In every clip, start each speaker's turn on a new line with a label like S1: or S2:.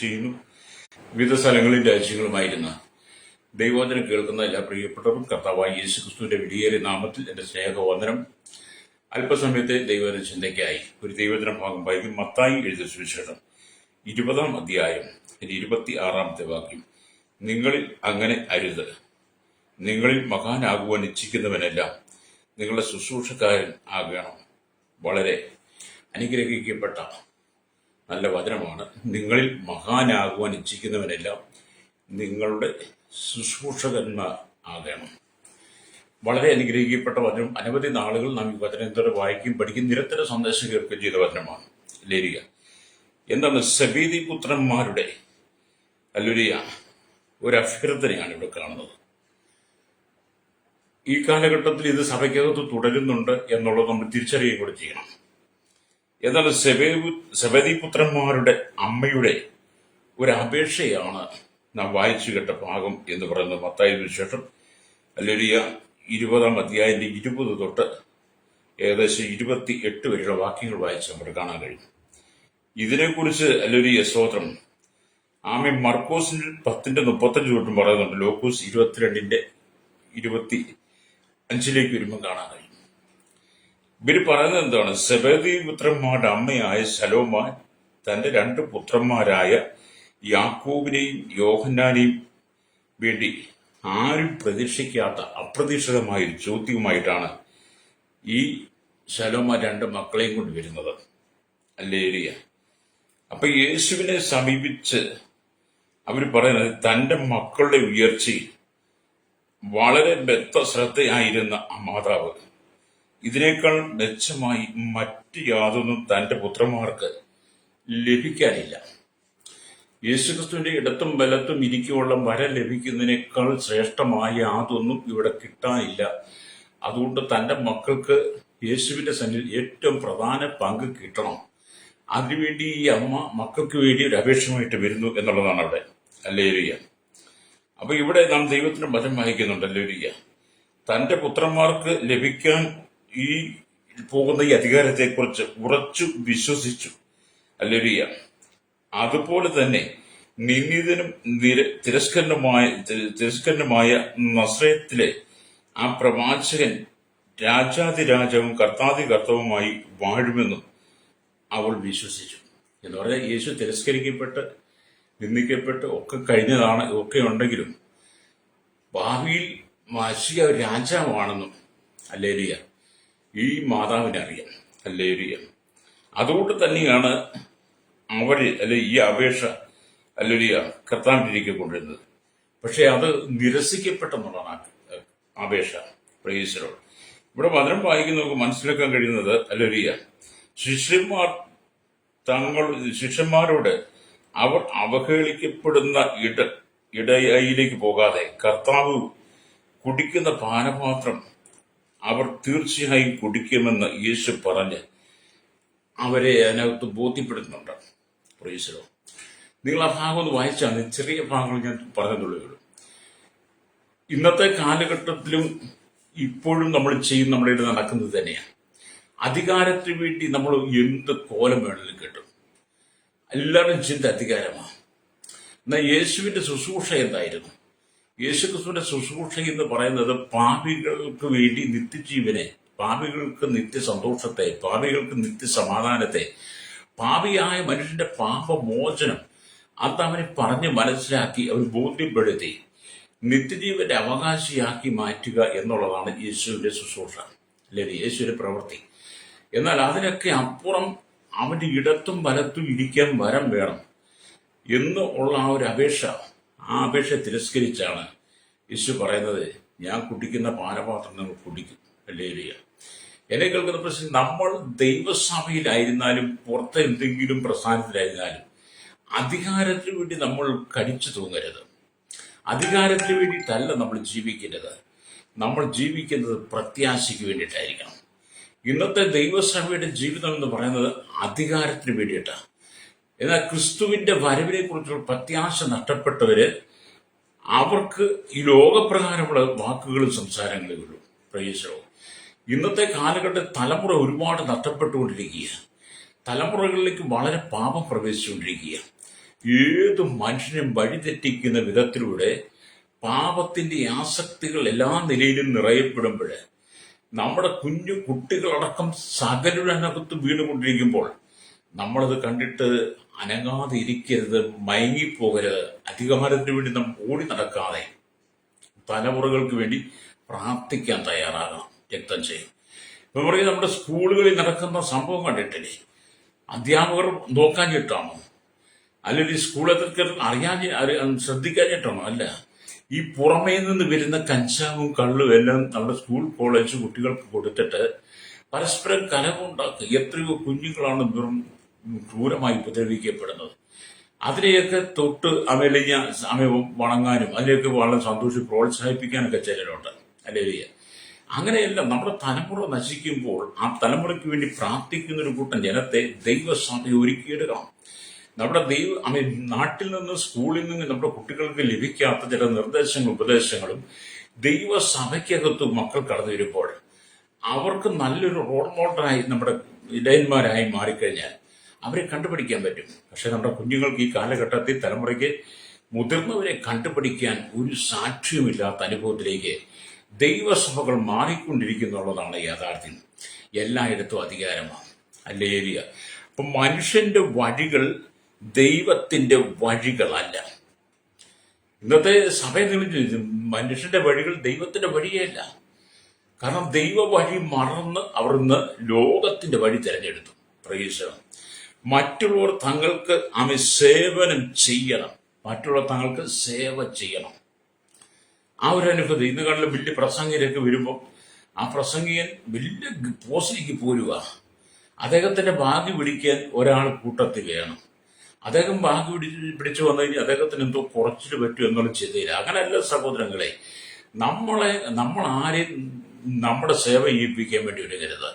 S1: ചെയ്യുന്നു. വിവിധ സ്ഥലങ്ങളിൽ രാജ്യങ്ങളുമായിരുന്ന ദൈവവചനം കേൾക്കുന്ന എല്ലാ പ്രിയപ്പെട്ടവരും കർത്താവായ യേശുക്രിസ്തുവിന്റെ വിലയേറിയ നാമത്തിൽ എന്റെ സ്നേഹവന്ദനം. അല്പസമയത്തെ ദൈവവചന ചിന്തയ്ക്കായി ഒരു ദൈവവചന ഭാഗം വായിക്കും. മത്തായി എഴുതിയ സുവിശേഷം 20-ാം അധ്യായം 26-ാമത്തെ വാക്യം. നിങ്ങളിൽ അങ്ങനെ അരുത്. നിങ്ങളിൽ മഹാനാകുവാൻ ഇച്ഛിക്കുന്നവനെല്ലാം നിങ്ങളുടെ ശുശ്രൂഷക്കാരൻ ആകണം. വളരെ അനുഗ്രഹിക്കപ്പെട്ട നല്ല വചനമാണ്. നിങ്ങളിൽ മഹാനാകുവാൻ ഇച്ഛിക്കുന്നവനെല്ലാം നിങ്ങളുടെ ശുശ്രൂഷകന്മാർ ആകണം. വളരെ അനുഗ്രഹിക്കപ്പെട്ട വചനം. അനവധി നാളുകൾ നാം ഈ വചനത്തോടെ വായിക്കും, പഠിക്കും, നിരന്തര സന്ദേശം കേൾക്കുകയും ചെയ്ത വചനമാണ്. ലേരിയ എന്താണ്? സെബേദി പുത്രന്മാരുടെ അല്ലുരിയ ഒരു അഭ്യർത്ഥനയാണ് ഇവിടെ കാണുന്നത്. ഈ കാലഘട്ടത്തിൽ ഇത് സഭയ്ക്കകത്ത് തുടരുന്നുണ്ട് എന്നുള്ളത് നമ്മൾ തിരിച്ചറിയുകയും കൂടെ ചെയ്യണം. എന്നാൽ സെബേദി പുത്രന്മാരുടെ അമ്മയുടെ ഒരു അപേക്ഷയാണ് നാം വായിച്ചു കേട്ട ഭാഗം എന്ന് പറയുന്നത്. മത്തായി സുവിശേഷം അല്ലേലൂയ 20-ാം അധ്യായത്തിന്റെ 20 തൊട്ട് ഏകദേശം 28 വരെയുള്ള വാക്യങ്ങൾ വായിച്ച് നമുക്ക് കാണാൻ കഴിയും. ഇതിനെക്കുറിച്ച് അല്ലേലൂയ സ്തോത്രം. ആമേ മർക്കോസിൽ 10:35 തൊട്ടും പറയുന്നുണ്ട്. ലൂക്കോസ് 22:25 വരുമ്പോൾ കാണാൻ കഴിയും. ഇവര് പറയുന്നത് എന്താണ്? സെബേദി പുത്രന്മാരുടെ അമ്മയായ ശലോമ തന്റെ 2 പുത്രന്മാരായ യാക്കോബിനെയും യോഹന്നാനെയും വേണ്ടി ആരും പ്രതീക്ഷിക്കാത്ത അപ്രതീക്ഷിതമായ ഒരു ചോദ്യവുമായിട്ടാണ് ഈ ശലോമ 2 മക്കളെയും കൊണ്ട് വരുന്നത്. അല്ലേലൂയ. അപ്പൊ യേശുവിനെ സമീപിച്ച് അവർ പറയുന്നത് തന്റെ മക്കളുടെ ഉയർച്ചയിൽ വളരെ ശ്രദ്ധയായിരുന്ന ആ മാതാവ് ഇതിനേക്കാൾ മെച്ചമായി മറ്റു യാതൊന്നും തന്റെ പുത്രന്മാർക്ക് ലഭിക്കാനില്ല. യേശുക്രിസ്തുവിന്റെ ഇടത്തും ബലത്തും ഇരിക്കുള്ള വരം ലഭിക്കുന്നതിനേക്കാൾ ശ്രേഷ്ഠമായ യാതൊന്നും ഇവിടെ കിട്ടാനില്ല. അതുകൊണ്ട് തന്റെ മക്കൾക്ക് യേശുവിന്റെ സന്നിധിയിൽ ഏറ്റവും പ്രധാന പങ്ക് കിട്ടണം. അതിനുവേണ്ടി ഈ അമ്മ മക്കൾക്ക് വേണ്ടി ഒരു അപേക്ഷമായിട്ട് വരുന്നു എന്നുള്ളതാണ് അവിടെ. ഹല്ലേലൂയ. അപ്പൊ ഇവിടെ നാം ദൈവത്തിന്റെ വചനം വായിക്കുന്നുണ്ട്. ഹല്ലേലൂയ. തന്റെ പുത്രന്മാർക്ക് ലഭിക്കാൻ ഈ പോകുന്ന ഈ അധികാരത്തെക്കുറിച്ച് ഉറച്ചു വിശ്വസിച്ചു. ഹല്ലേലൂയ. അതുപോലെ തന്നെ നിന്ദിതനും തിരസ്കരനുമായ നസ്രയത്തിലെ ആ പ്രവാചകൻ രാജാതിരാജവും കർത്താതികർത്തവുമായി വാഴുമെന്നും അവൾ വിശ്വസിച്ചു. എന്ന് പറഞ്ഞാൽ യേശു തിരസ്കരിക്കപ്പെട്ട് നിന്ദിക്കപ്പെട്ട് ഒക്കെ കഴിഞ്ഞതാണ്. ഒക്കെ ഉണ്ടെങ്കിലും ഭാവിയിൽ മശിഹ രാജാവാണെന്നും ഹല്ലേലൂയ ഈ മാതാവിനെ അറിയാം. ഹല്ലേലൂയ. അതുകൊണ്ട് തന്നെയാണ് അവര് ഈ അപേക്ഷ ഹല്ലേലൂയ കർത്താവിലേക്ക് കൊണ്ടുവരുന്നത്. പക്ഷെ അത് നിരസിക്കപ്പെട്ടെന്നുള്ളതാണ് അപേക്ഷ. Price the lord. ഇവിടെ വചനം വായിക്കുന്ന നമുക്ക് മനസ്സിലാക്കാൻ കഴിയുന്നത് ഹല്ലേലൂയ ശിഷ്യന്മാരോട് അവർ അവഹേളിക്കപ്പെടുന്ന ഇടയിലേക്ക് പോകാതെ കർത്താവ് കുടിക്കുന്ന പാനപാത്രം അവർ തീർച്ചയായും കുടിക്കുമെന്ന് യേശു പറഞ്ഞ് അവരെ അതിനകത്ത് ബോധ്യപ്പെടുത്തുന്നുണ്ട്. Price the Lord. നിങ്ങൾ ആ ഭാഗം ഒന്ന് വായിച്ചാൽ ചെറിയ ഭാഗങ്ങൾ ഞാൻ പറഞ്ഞതുള്ളൂ. ഇന്നത്തെ കാലഘട്ടത്തിലും ഇപ്പോഴും നമ്മൾ ചെയ്യുന്ന നമ്മുടെ ഇടയിൽ നടക്കുന്നത് തന്നെയാണ്. അധികാരത്തിന് വേണ്ടി നമ്മൾ എന്ത് കോലം വേണമെങ്കിലും കിട്ടും. എല്ലാവരും ചിന്ത അധികാരമാണ്. എന്നാൽ യേശുവിന്റെ ശുശ്രൂഷ എന്തായിരുന്നു? യേശുക്രിസ്തുവിന്റെ ശുശ്രൂഷ എന്ന് പറയുന്നത് പാപികൾക്ക് വേണ്ടി നിത്യജീവനെ, പാപികൾക്ക് നിത്യസന്തോഷത്തെ, പാപികൾക്ക് നിത്യസമാധാനത്തെ, പാപിയായ മനുഷ്യന്റെ പാപമോചനം അത് അവനെ പറഞ്ഞ് മനസ്സിലാക്കി അവർ ബോധ്യപ്പെടുത്തി നിത്യജീവന്റെ അവകാശിയാക്കി മാറ്റുക എന്നുള്ളതാണ് യേശുവിന്റെ ശുശ്രൂഷ, അല്ലെങ്കിൽ യേശുവിന്റെ പ്രവൃത്തി. എന്നാൽ അതിനൊക്കെ അപ്പുറം അവന്റെ ഇടത്തും വലത്തും ഇരിക്കാൻ വരം വേണം എന്ന് ഉള്ള ആ ഒരു അപേക്ഷ, ആ അപേക്ഷ തിരസ്കരിച്ചാണ് യേശു പറയുന്നത്, ഞാൻ കുടിക്കുന്ന പാനപാത്രം നിങ്ങൾ കുടിക്കും. ഹല്ലേലൂയ. എന്നെ കേൾക്കുന്ന പ്രശ്നം, നമ്മൾ ദൈവസഭയിലായിരുന്നാലും പുറത്തെ എന്തെങ്കിലും പ്രസ്ഥാനത്തിലായിരുന്നാലും അധികാരത്തിന് വേണ്ടി നമ്മൾ കടിച്ചു തൂങ്ങരുത്. അധികാരത്തിന് വേണ്ടിയിട്ടല്ല നമ്മൾ ജീവിക്കേണ്ടത്. നമ്മൾ ജീവിക്കുന്നത് പ്രത്യാശയ്ക്ക് വേണ്ടിയിട്ടായിരിക്കണം. ഇന്നത്തെ ദൈവസഭയുടെ ജീവിതം എന്ന് പറയുന്നത് അധികാരത്തിന് വേണ്ടിയിട്ടാണ്. എന്നാൽ ക്രിസ്തുവിന്റെ വരവിനെ കുറിച്ചുള്ള പ്രത്യാശ നഷ്ടപ്പെട്ടവര് അവർക്ക് ഈ ലോകപ്രകാരമുള്ള വാക്കുകളും സംസാരങ്ങളും ഉള്ളൂ. Price the Lord. ഇന്നത്തെ കാലഘട്ടത്തിൽ തലമുറ ഒരുപാട് നഷ്ടപ്പെട്ടുകൊണ്ടിരിക്കുകയാണ്. തലമുറകളിലേക്ക് വളരെ പാപം പ്രവേശിച്ചുകൊണ്ടിരിക്കുകയാണ്. ഏത് മനുഷ്യനും വഴിതെറ്റിക്കുന്ന വിധത്തിലൂടെ പാപത്തിന്റെ ആസക്തികൾ എല്ലാ നിലയിലും നിറയപ്പെടുമ്പോൾ നമ്മുടെ കുഞ്ഞു കുട്ടികളടക്കം സകലനകത്ത് വീണുകൊണ്ടിരിക്കുമ്പോൾ നമ്മളത് കണ്ടിട്ട് അനങ്ങാതെ ഇരിക്കരുത്, മയങ്ങിപ്പോകരുത്. അധികാരത്തിന് വേണ്ടി നമ്മൾ ഓടി നടക്കാതെ തലമുറകൾക്ക് വേണ്ടി പ്രാർത്ഥിക്കാൻ തയ്യാറാകണം. രക്തം ചെയ്യും. ഇപ്പൊ പറയും, നമ്മുടെ സ്കൂളുകളിൽ നടക്കുന്ന സംഭവം കണ്ടിട്ടില്ലേ? അധ്യാപകർ നോക്കാഞ്ഞിട്ടാണോ? അല്ലെങ്കിൽ സ്കൂളൊക്കെ ശ്രദ്ധിക്കാഞ്ഞിട്ടാണോ? അല്ല, ഈ പുറമേ നിന്ന് വരുന്ന കഞ്ചാവും കള്ളും എല്ലാം നമ്മുടെ സ്കൂൾ കോളേജ് കുട്ടികൾക്ക് കൊടുത്തിട്ട് പരസ്പരം കലഹമുണ്ടാക്കുക. എത്രയോ കുഞ്ഞുങ്ങളാണ് വെറും ക്രൂരമായി ഉപദ്രവിക്കപ്പെടുന്നത്. അതിനെയൊക്കെ തൊട്ട് അവയെ വണങ്ങാനും അതിനെയൊക്കെ വളരെ സന്തോഷം പ്രോത്സാഹിപ്പിക്കാനൊക്കെ ചിലരുണ്ട്. അല്ലെങ്കിൽ അങ്ങനെയല്ല, നമ്മുടെ തലമുറ നശിക്കുമ്പോൾ ആ തലമുറയ്ക്ക് വേണ്ടി പ്രാർത്ഥിക്കുന്ന ഒരു കൂട്ടം ജനത്തെ ദൈവസഭ ഒരുക്കിയെടുക്കണം. നമ്മുടെ നാട്ടിൽ നിന്ന് സ്കൂളിൽ നിന്ന് നമ്മുടെ കുട്ടികൾക്ക് ലഭിക്കാത്ത ചില നിർദ്ദേശങ്ങളും ഉപദേശങ്ങളും ദൈവസഭയ്ക്കകത്ത് മക്കൾ കടന്നു വരുമ്പോൾ അവർക്ക് നല്ലൊരു റോൾ മോഡലായി നമ്മുടെ ഇടയന്മാരായി മാറിക്കഴിഞ്ഞാൽ അവരെ കണ്ടുപിടിക്കാൻ പറ്റും. പക്ഷെ നമ്മുടെ കുഞ്ഞുങ്ങൾക്ക് ഈ കാലഘട്ടത്തിൽ തലമുറയ്ക്ക് മുതിർന്നവരെ കണ്ടുപിടിക്കാൻ ഒരു സാക്ഷ്യമില്ലാത്ത അനുഭവത്തിലേക്ക് ദൈവസഭകൾ മാറിക്കൊണ്ടിരിക്കുന്നുള്ളതാണ് യാഥാർത്ഥ്യം. എല്ലായിടത്തും അധികാരമാണ്. ഹല്ലേലൂയ. അപ്പൊ മനുഷ്യന്റെ വഴികൾ ദൈവത്തിന്റെ വഴികളല്ല. ഇന്നത്തെ സഭയിൽ മനുഷ്യന്റെ വഴികൾ ദൈവത്തിന്റെ വഴിയല്ല. കാരണം ദൈവ വഴി മറന്ന് അവർ ഇന്ന് ലോകത്തിന്റെ വഴി തിരഞ്ഞെടുത്തു. പ്രൈസ്. മറ്റുള്ളവർ തങ്ങൾക്ക് സേവനം ചെയ്യണം, മറ്റുള്ളവർ തങ്ങൾക്ക് സേവ ചെയ്യണം. ആ ഒരു അനുഭൂതി ഇന്ന് കണ്ടുള്ള വലിയ പ്രസംഗികരൊക്കെ വരുമ്പോൾ ആ പ്രസംഗികൻ വലിയ പോസ്റ്റിലേക്ക് പോരുക. അദ്ദേഹത്തിന്റെ ഭാഗ്യം പിടിക്കാൻ ഒരാൾ കൂട്ടത്തിൽ വേണം. അദ്ദേഹം ഭാഗ്യം പിടിച്ചു വന്നു കഴിഞ്ഞാൽ അദ്ദേഹത്തിന് എന്തോ കുറച്ചിട്ട് പറ്റും എന്നുള്ള ചിന്തയില്ല. അങ്ങനെയല്ല സഹോദരങ്ങളെ, നമ്മൾ ആരെയും നമ്മുടെ സേവ ചെയ്യിപ്പിക്കാൻ വേണ്ടി ഒരുങ്ങരുത്.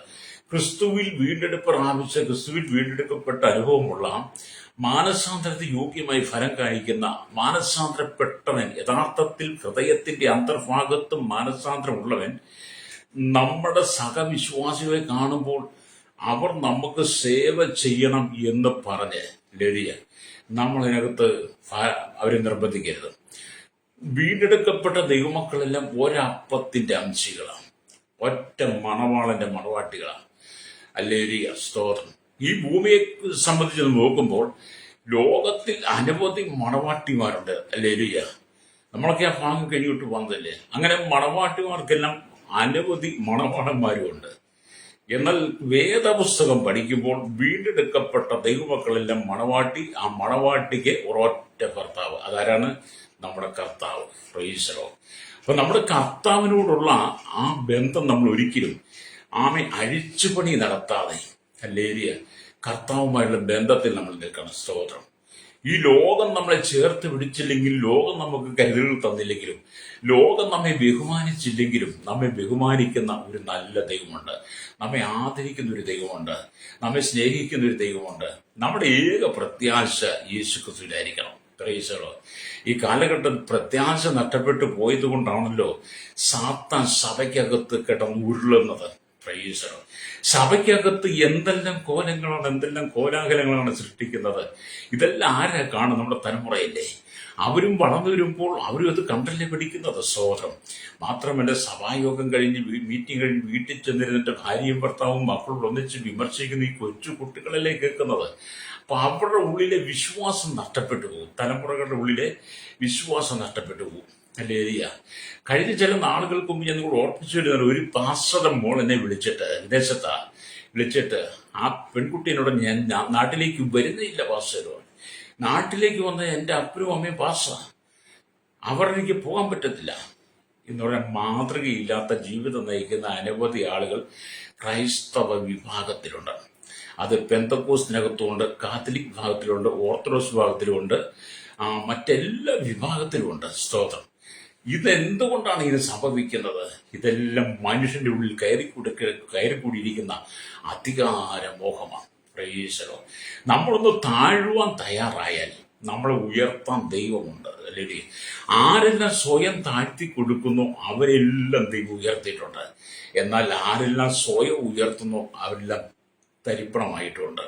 S1: ക്രിസ്തുവിൽ വീണ്ടെടുപ്പ് പ്രാപിച്ച, ക്രിസ്തുവിൽ വീണ്ടെടുക്കപ്പെട്ട അനുഭവമുള്ള, മാനസാന്തരത്തിൽ യോഗ്യമായി ഫലം കാണിക്കുന്ന, മാനസാന്തരപ്പെട്ടവൻ, യഥാർത്ഥത്തിൽ ഹൃദയത്തിന്റെ അന്തർഭാഗത്തും മാനസാന്തരമുള്ളവൻ നമ്മുടെ സഹവിശ്വാസികളെ കാണുമ്പോൾ അവർ നമുക്ക് സേവ ചെയ്യണം എന്ന് പറഞ്ഞ് ലളിയ നമ്മളതിനകത്ത് അവരെ നിർബന്ധിക്കരുത്. വീണ്ടെടുക്കപ്പെട്ട ദൈവമക്കളെല്ലാം ഒരപ്പത്തിന്റെ അംശികളാണ്, ഒറ്റ മണവാളന്റെ മണവാട്ടികളാണ്. ഹല്ലേലൂയ, സ്തോത്രം. ഈ ഭൂമിയെ സംബന്ധിച്ച് നോക്കുമ്പോൾ ലോകത്തിൽ അനവധി മണവാട്ടിമാരുണ്ട്. ഹല്ലേലൂയ. നമ്മളൊക്കെ ആ ഭാഗം കഴിഞ്ഞിട്ട് വന്നതല്ലേ. അങ്ങനെ മണവാട്ടിമാർക്കെല്ലാം അനവധി മണവാളന്മാരുമുണ്ട്. എന്നാൽ വേദപുസ്തകം പഠിക്കുമ്പോൾ വീണ്ടെടുക്കപ്പെട്ട ദൈവമക്കളെല്ലാം മണവാട്ടി, ആ മണവാട്ടിക്ക് ഒരൊറ്റ ഭർത്താവ്. അതാരാണ്? നമ്മുടെ കർത്താവ്. പ്രൈസലോ. അപ്പൊ നമ്മുടെ കർത്താവിനോടുള്ള ആ ബന്ധം നമ്മൾ ഒരിക്കലും അഴിച്ചുപണി നടത്താതെ, ഹല്ലേലൂയ, കർത്താവുമായുള്ള ബന്ധത്തിൽ നമ്മൾ നിൽക്കണം. സ്തോത്രം. ഈ ലോകം നമ്മളെ ചേർത്ത് പിടിച്ചില്ലെങ്കിലും, ലോകം നമുക്ക് കരുതലുകൾ തന്നില്ലെങ്കിലും, ലോകം നമ്മെ ബഹുമാനിച്ചില്ലെങ്കിലും, നമ്മെ ബഹുമാനിക്കുന്ന ഒരു നല്ല ദൈവമുണ്ട്. നമ്മെ ആദരിക്കുന്ന ഒരു ദൈവമുണ്ട്. നമ്മെ സ്നേഹിക്കുന്ന ഒരു ദൈവമുണ്ട്. നമ്മുടെ ഏക പ്രത്യാശ യേശു ക്രിസ്തുവിലായിരിക്കണം. പ്രൈസലോ. ഈ കാലഘട്ടത്തിൽ പ്രത്യാശ നഷ്ടപ്പെട്ടു പോയത് കൊണ്ടാണല്ലോ സാത്താൻ സഭയ്ക്കകത്ത് കിടന്ന് ഉരുളുന്നത്. പ്രൈസലോ. സഭയ്ക്കകത്ത് എന്തെല്ലാം കോലങ്ങളാണ്, എന്തെല്ലാം കോലാഹലങ്ങളാണ് സൃഷ്ടിക്കുന്നത്. ഇതെല്ലാം ആരാ കാണും? നമ്മുടെ തലമുറയില്ലേ. അവരും വളർന്നു വരുമ്പോൾ അവരും അത് കണ്ടല്ലേ പഠിക്കുന്നത്. സ്തോത്രം. മാത്രമല്ല, സഭായോഗം കഴിഞ്ഞ് മീറ്റിംഗ് കഴിഞ്ഞ് വീട്ടിൽ ചെന്നിരുന്നിട്ട് ഭാര്യയും ഭർത്താവും മക്കളും ഒന്നിച്ച് വിമർശിക്കുന്ന ഈ കൊച്ചു കുട്ടികളല്ലേ കേൾക്കുന്നത്. അപ്പൊ അവരുടെ ഉള്ളിലെ വിശ്വാസം നഷ്ടപ്പെട്ടു പോകും. തലമുറകളുടെ ഉള്ളിലെ വിശ്വാസം നഷ്ടപ്പെട്ടു പോകും. ഹല്ലേലൂയ. കഴിഞ്ഞ ചില നാളുകൾക്ക് മുമ്പ് ഞാൻ നിങ്ങൾ ഓർപ്പിച്ചു വരുന്നത്, ഒരു പാസ്റ്ററുടെ മോൾ എന്നെ വിളിച്ചിട്ട് ആ പെൺകുട്ടിയോട് ഞാൻ നാട്ടിലേക്ക് വരുന്നില്ല പാസ്റ്ററോ, നാട്ടിലേക്ക് വന്ന എൻ്റെ അപ്പനും അമ്മയും പാസ്റ്ററാ, എനിക്ക് പോകാൻ പറ്റത്തില്ല എന്ന് പറയാൻ മാതൃകയില്ലാത്ത ജീവിതം നയിക്കുന്ന അനവധി ആളുകൾ ക്രൈസ്തവ വിഭാഗത്തിലുണ്ട്. അത് പെന്തക്കോസ്തിനകത്തുമുണ്ട്, കാത്തലിക് വിഭാഗത്തിലുണ്ട്, ഓർത്തഡോക്സ് വിഭാഗത്തിലുമുണ്ട്, മറ്റെല്ലാ വിഭാഗത്തിലുമുണ്ട്. സ്തോത്രം. ഇതെന്തുകൊണ്ടാണ് ഇത് സംഭവിക്കുന്നത്? ഇതെല്ലാം മനുഷ്യന്റെ ഉള്ളിൽ കയറിക്കൂടിയിരിക്കുന്ന അധികാര മോഹമാണ്. പ്രൈസലോ. നമ്മളൊന്ന് താഴുവാൻ തയ്യാറായാൽ നമ്മളെ ഉയർത്താൻ ദൈവമുണ്ട്. അല്ലെങ്കിൽ ആരെല്ലാം സ്വയം താഴ്ത്തി കൊടുക്കുന്നു അവരെല്ലാം ദൈവം ഉയർത്തിയിട്ടുണ്ട്. എന്നാൽ ആരെല്ലാം സ്വയം ഉയർത്തുന്നു അവരെല്ലാം തരിപ്പണമായിട്ടുണ്ട്.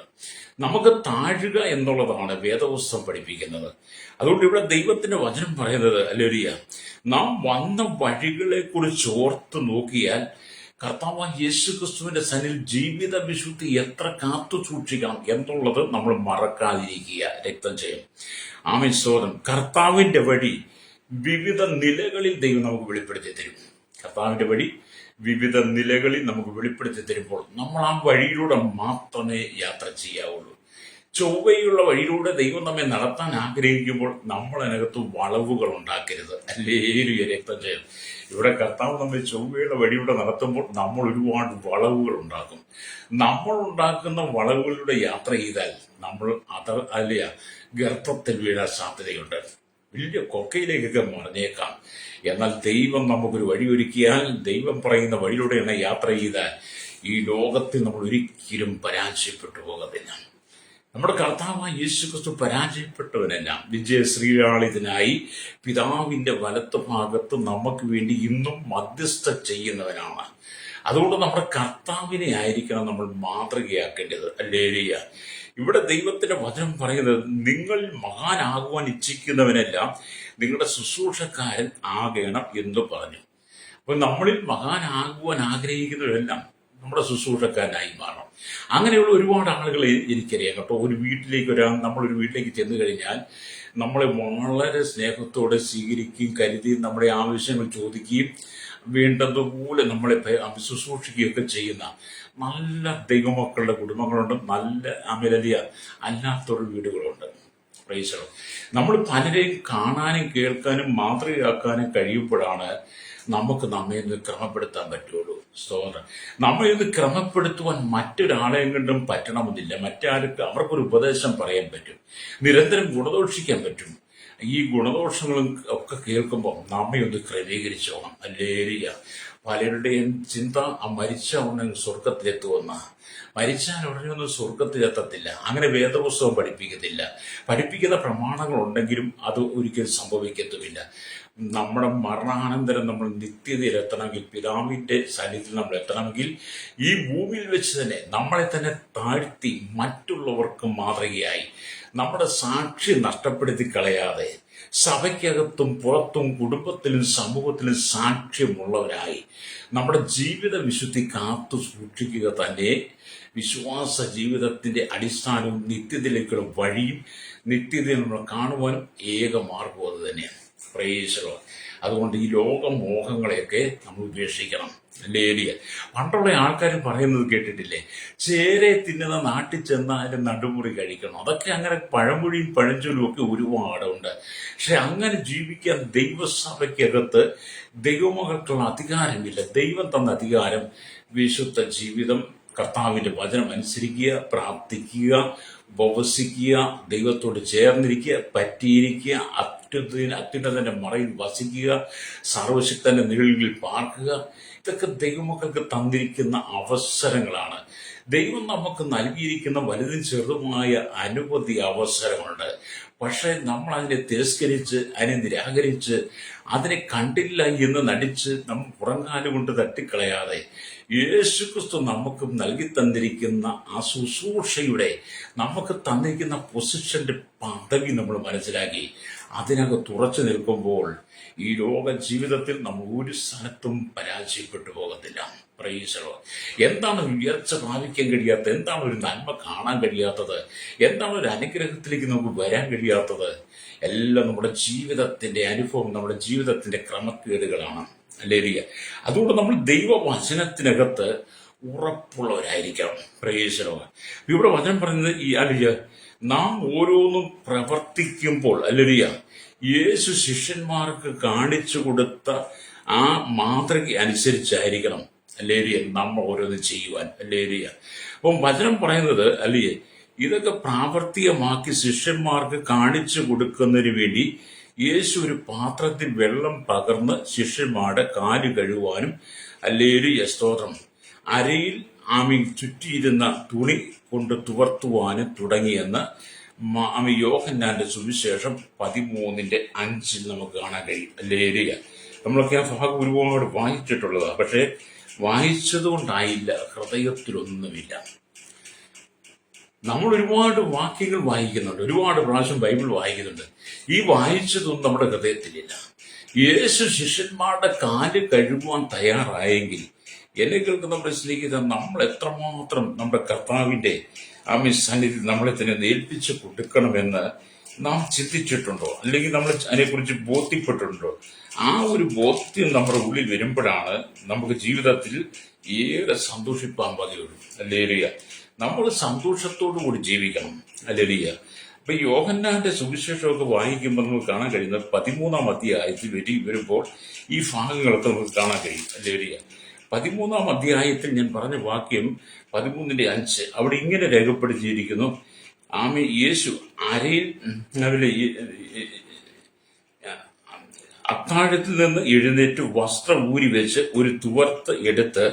S1: നമുക്ക് താഴുക എന്നുള്ളതാണ് വേദപുസ്തകം പഠിപ്പിക്കുന്നത്. അതുകൊണ്ട് ഇവിടെ ദൈവത്തിന്റെ വചനം പറയുന്നത്, ഹല്ലേലൂയ, നാം വന്ന വഴികളെ കുറിച്ച് ഓർത്ത് നോക്കിയാൽ കർത്താവായ യേശു ക്രിസ്തുവിന്റെ സന്നിധിയിൽ ജീവിത വിശുദ്ധി എത്ര കാത്തു സൂക്ഷിക്കണം എന്നുള്ളത് നമ്മൾ മറക്കാതിരിക്കുക. രക്തം ചെയ്യും. ആമേൻ, സ്തോത്രം. കർത്താവിന്റെ വഴി വിവിധ നിലകളിൽ ദൈവം നമുക്ക് വെളിപ്പെടുത്തി തരും. കർത്താവിന്റെ വഴി വിവിധ നിലകളിൽ നമുക്ക് വെളിപ്പെടുത്തി തരുമ്പോൾ നമ്മൾ ആ വഴിയിലൂടെ മാത്രമേ യാത്ര ചെയ്യാവുള്ളൂ. ചൊവ്വയുള്ള വഴിയിലൂടെ ദൈവം നമ്മെ നടത്താൻ ആഗ്രഹിക്കുമ്പോൾ നമ്മൾ അതിനകത്ത് വളവുകൾ ഉണ്ടാക്കരുത്. ഹല്ലേലൂയ, രക്തം ചെയ്യും. ഇവിടെ കർത്താവ് നമ്മെ ചൊവ്വയുള്ള വഴിയുടെ നടത്തുമ്പോൾ നമ്മൾ ഒരുപാട് വളവുകൾ ഉണ്ടാക്കും. നമ്മൾ ഉണ്ടാക്കുന്ന വളവുകളിലൂടെ യാത്ര ചെയ്താൽ നമ്മൾ അല്ല ഗർത്തത്തിൽ വീഴാൻ സാധ്യതയുണ്ട്. വലിയ കൊക്കയിലേക്കൊക്കെ മറിഞ്ഞേക്കാം. എന്നാൽ ദൈവം നമുക്കൊരു വഴിയൊരുക്കിയാൽ, ദൈവം പറയുന്ന വഴിയിലൂടെയാണ് യാത്ര ചെയ്താൽ ഈ ലോകത്തിൽ നമ്മൾ ഒരിക്കലും പരാജയപ്പെട്ടു പോകത്തില്ല. നമ്മുടെ കർത്താവായ യേശു ക്രിസ്തു പരാജയപ്പെട്ടവനെല്ലാം വിജയശ്രീലാളിതനായി പിതാവിന്റെ വലത്ത് ഭാഗത്ത് നമുക്ക് വേണ്ടി ഇന്നും മധ്യസ്ഥ ചെയ്യുന്നവനാണ്. അതുകൊണ്ട് നമ്മുടെ കർത്താവിനെ ആയിരിക്കണം നമ്മൾ മാതൃകയാക്കേണ്ടത്. ഹല്ലേലൂയ. ഇവിടെ ദൈവത്തിന്റെ വചനം പറയുന്നത്, നിങ്ങൾ മഹാനാകുവാൻ ഇച്ഛിക്കുന്നവനെല്ലാം നിങ്ങളുടെ ശുശ്രൂഷക്കാരൻ ആകണം എന്ന് പറഞ്ഞു. അപ്പൊ നമ്മളിൽ മഹാനാകുവാൻ ആഗ്രഹിക്കുന്നവരെല്ലാം നമ്മുടെ ശുശ്രൂഷക്കാരനായി മാറണം. അങ്ങനെയുള്ള ഒരുപാട് ആളുകളെ എനിക്കറിയാം കേട്ടോ. നമ്മളൊരു വീട്ടിലേക്ക് ചെന്ന് കഴിഞ്ഞാൽ നമ്മളെ വളരെ സ്നേഹത്തോടെ സ്വീകരിക്കുകയും കരുതിയും നമ്മുടെ ആവശ്യങ്ങൾ ചോദിക്കുകയും വേണ്ടതുപോലെ നമ്മളെ ശുശ്രൂഷിക്കുകയൊക്കെ ചെയ്യുന്ന നല്ല ദൈവമക്കളുടെ കുടുംബങ്ങളുണ്ട്. നല്ല അമലലിയ അല്ലാത്തൊരു വീടുകളുണ്ട്. പ്രൈസലോ. നമ്മൾ പലരെയും കാണാനും കേൾക്കാനും മാതൃകയാക്കാനും കഴിയുമ്പോഴാണ് നമുക്ക് നമ്മെ ഒന്ന് ക്രമപ്പെടുത്താൻ പറ്റുള്ളൂ. സ്തോത്രം. നമ്മെ ഒന്ന് ക്രമപ്പെടുത്തുവാൻ മറ്റൊരാളെയും കൊണ്ടും പറ്റണമെന്നില്ല. അവർക്കൊരു ഉപദേശം പറയാൻ പറ്റും, നിരന്തരം ഗുണദോഷിക്കാൻ പറ്റും. ഈ ഗുണദോഷങ്ങളും ഒക്കെ കേൾക്കുമ്പോൾ നമ്മെ ഒന്ന് ക്രമീകരിച്ചോണം. ഹല്ലേലൂയ. പലരുടെയും ചിന്ത ആ മരിച്ച ഉടനെ സ്വർഗത്തിലെത്തുമെന്ന, മരിച്ചാൽ ഉടനെ ഒന്നും സ്വർഗത്തിലെത്തത്തില്ല. അങ്ങനെ വേദപുസ്തകം പഠിപ്പിക്കത്തില്ല. പഠിപ്പിക്കുന്ന പ്രമാണങ്ങളുണ്ടെങ്കിലും അത് ഒരിക്കലും സംഭവിക്കത്തുമില്ല. നമ്മുടെ മരണാനന്തരം നമ്മൾ നിത്യതയിലെത്തണമെങ്കിൽ, പിതാവിന്റെ സന്നിധിയിൽ നമ്മൾ എത്തണമെങ്കിൽ, ഈ ഭൂമിയിൽ വെച്ച് തന്നെ നമ്മളെ തന്നെ താഴ്ത്തി മറ്റുള്ളവർക്ക് മാതൃകയായി നമ്മുടെ സാക്ഷി നഷ്ടപ്പെടുത്തി കളയാതെ സഭയ്ക്കകത്തും പുറത്തും കുടുംബത്തിലും സമൂഹത്തിലും സാക്ഷ്യമുള്ളവരായി നമ്മുടെ ജീവിത വിശുദ്ധി കാത്തു സൂക്ഷിക്കുക തന്നെ വിശ്വാസ ജീവിതത്തിന്റെ അടിസ്ഥാനവും നിത്യതയിലേക്കുള്ള വഴിയും നിത്യതയിൽ നമ്മൾ കാണുവാനും ഏക മാർഗവും അത് തന്നെയാണ്. Price the Lord. അതുകൊണ്ട് ഈ ലോകമോഹങ്ങളെയൊക്കെ നമ്മൾ ഉപേക്ഷിക്കണം. ഹല്ലേലൂയ. പണ്ടുള്ള ആൾക്കാർ പറയുന്നത് കേട്ടിട്ടില്ലേ, ചേരെ തിന്നുന്ന നാട്ടിൽ ചെന്നാലും നടുമുറി കഴിക്കണം. അതൊക്കെ അങ്ങനെ പഴമൊഴിയും പഴഞ്ചൊല്ലും ഒക്കെ ഒരുപാടുണ്ട്. പക്ഷെ അങ്ങനെ ജീവിക്കാൻ ദൈവസഭയ്ക്കകത്ത് ദൈവമക്കൾക്കുള്ള അധികാരമില്ല. ദൈവം തന്ന അധികാരം വിശുദ്ധ ജീവിതം, കർത്താവിന്റെ വചനം അനുസരിക്കുക, പ്രാർത്ഥിക്കുക, ഉപവസിക്കുക, ദൈവത്തോട് ചേർന്നിരിക്കുക, പറ്റിയിരിക്കുക, അത്യുന്നതന്റെ മറയിൽ വസിക്കുക, സർവശക്തന്റെ നിഴലിൽ പാർക്കുക. ഇതൊക്കെ ദൈവമക്കൾക്ക് തന്നിരിക്കുന്ന അവസരങ്ങളാണ്. ദൈവം നമുക്ക് നൽകിയിരിക്കുന്ന വലുതും ചെറുതുമായ അനവധി അവസരങ്ങളുണ്ട്. പക്ഷെ നമ്മൾ അതിനെ തിരസ്കരിച്ച്, അതിനെ നിരാകരിച്ച്, അതിനെ കണ്ടില്ല എന്ന് നടിച്ച് നമ്മൾ പുറംകാലുകൊണ്ട് തട്ടിക്കളയാതെ യേശുക്രിസ്തു നമുക്ക് നൽകി തന്നിരിക്കുന്ന ആ ശുശ്രൂഷയുടെ, നമുക്ക് തന്നിരിക്കുന്ന പൊസിഷന്റെ പദവി നമ്മൾ മനസ്സിലാക്കി അതിനകത്ത് ഉറച്ചു നിൽക്കുമ്പോൾ ഈ ലോക ജീവിതത്തിൽ നമ്മൾ ഒരു സ്ഥലത്തും പരാജയപ്പെട്ടു പോകത്തില്ല. Price the Lord. എന്താണ് ഉയർച്ച പ്രാപിക്കാൻ കഴിയാത്തത്? എന്താണ് ഒരു നന്മ കാണാൻ കഴിയാത്തത്? എന്താണ് ഒരു അനുഗ്രഹത്തിലേക്ക് നമുക്ക് വരാൻ കഴിയാത്തത്? എല്ലാം നമ്മുടെ ജീവിതത്തിന്റെ അനുഭവം, നമ്മുടെ ജീവിതത്തിന്റെ ക്രമക്കേടുകളാണ്. ഹല്ലേലൂയ. അതുകൊണ്ട് നമ്മൾ ദൈവവചനത്തിനകത്ത് ഉറപ്പുള്ളവരായിരിക്കണം. Praise the lord. ഇവിടെ വചനം പറയുന്നത്, നാം ഓരോന്നും പ്രവർത്തിക്കുമ്പോൾ, ഹല്ലേലൂയ, യേശു ശിഷ്യന്മാർക്ക് കാണിച്ചു കൊടുത്ത ആ മാതൃക അനുസരിച്ചായിരിക്കണം, ഹല്ലേലൂയ, നമ്മൾ ഓരോന്നും ചെയ്യുവാൻ. ഹല്ലേലൂയ. അപ്പം വചനം പറയുന്നത്, അല്ലേ, ഇതൊക്കെ പ്രാവർത്തികമാക്കി ശിഷ്യന്മാർക്ക് കാണിച്ചു കൊടുക്കുന്നതിന് വേണ്ടി യേശു ഒരു പാത്രത്തിൽ വെള്ളം പകർന്ന് ശിഷ്യന്മാരുടെ കാല് കഴുകുവാനും, ഹല്ലേലൂയ, സ്തോത്രം, അരയിൽ ചുറ്റിയിരുന്ന തുണി കൊണ്ട് തുവർത്തുവാനും തുടങ്ങിയെന്ന് യോഹന്നാന്റെ സുവിശേഷം 13:5 നമുക്ക് കാണാൻ കഴിയും. ഹല്ലേലൂയ. നമ്മളൊക്കെ ആ ഭാഗം ഒരുപാട് വായിച്ചിട്ടുള്ളതാണ്. പക്ഷെ വായിച്ചതുകൊണ്ടായില്ല, ഹൃദയത്തിലൊന്നുമില്ല. നമ്മൾ ഒരുപാട് വാക്യങ്ങൾ വായിക്കുന്നുണ്ട്, ഒരുപാട് പ്രാവശ്യം ബൈബിൾ വായിക്കുന്നുണ്ട്. ഈ വായിച്ചതൊന്നും നമ്മുടെ ഹൃദയത്തിലില്ല. യേശു ശിഷ്യന്മാരുടെ കാല് കഴുകുവാൻ തയ്യാറായെങ്കിൽ എന്നെ കേൾക്കുന്ന സ്നേഹിത, നമ്മൾ എത്രമാത്രം നമ്മുടെ കർത്താവിന്റെ സന്നിധി നമ്മളെ തന്നെ ഏൽപ്പിച്ച് കൊടുക്കണമെന്ന് നാം ചിന്തിച്ചിട്ടുണ്ടോ? അല്ലെങ്കിൽ നമ്മൾ അതിനെക്കുറിച്ച് ബോധ്യപ്പെട്ടിട്ടുണ്ടോ? ആ ഒരു ബോധ്യം നമ്മുടെ ഉള്ളിൽ വരുമ്പോഴാണ് നമുക്ക് ജീവിതത്തിൽ ഏറെ സന്തോഷിപ്പാൻ വകയുള്ളൂ. ഹല്ലേലൂയ. നമ്മൾ സന്തോഷത്തോടു കൂടി ജീവിക്കണം. ഹല്ലേലൂയ. അപ്പൊ യോഹന്നാന്റെ സുവിശേഷമൊക്കെ വായിക്കുമ്പോൾ നമുക്ക് കാണാൻ കഴിയുന്നത് 13-ാം അധ്യായത്തിൽ വരുമ്പോൾ ഈ ഭാഗങ്ങളൊക്കെ നമുക്ക് കാണാൻ കഴിയും. ഹല്ലേലൂയ. 13-ാം അധ്യായത്തിൽ ഞാൻ പറഞ്ഞ വാക്യം 13:5 അവിടെ ഇങ്ങനെ രേഖപ്പെടുത്തിയിരിക്കുന്നു. യേശു അരയിൽ അത്താഴത്തിൽ നിന്ന് എഴുന്നേറ്റ് വസ്ത്രം ഊരി വെച്ച് ഒരു തുവർത്ത് എടുത്ത്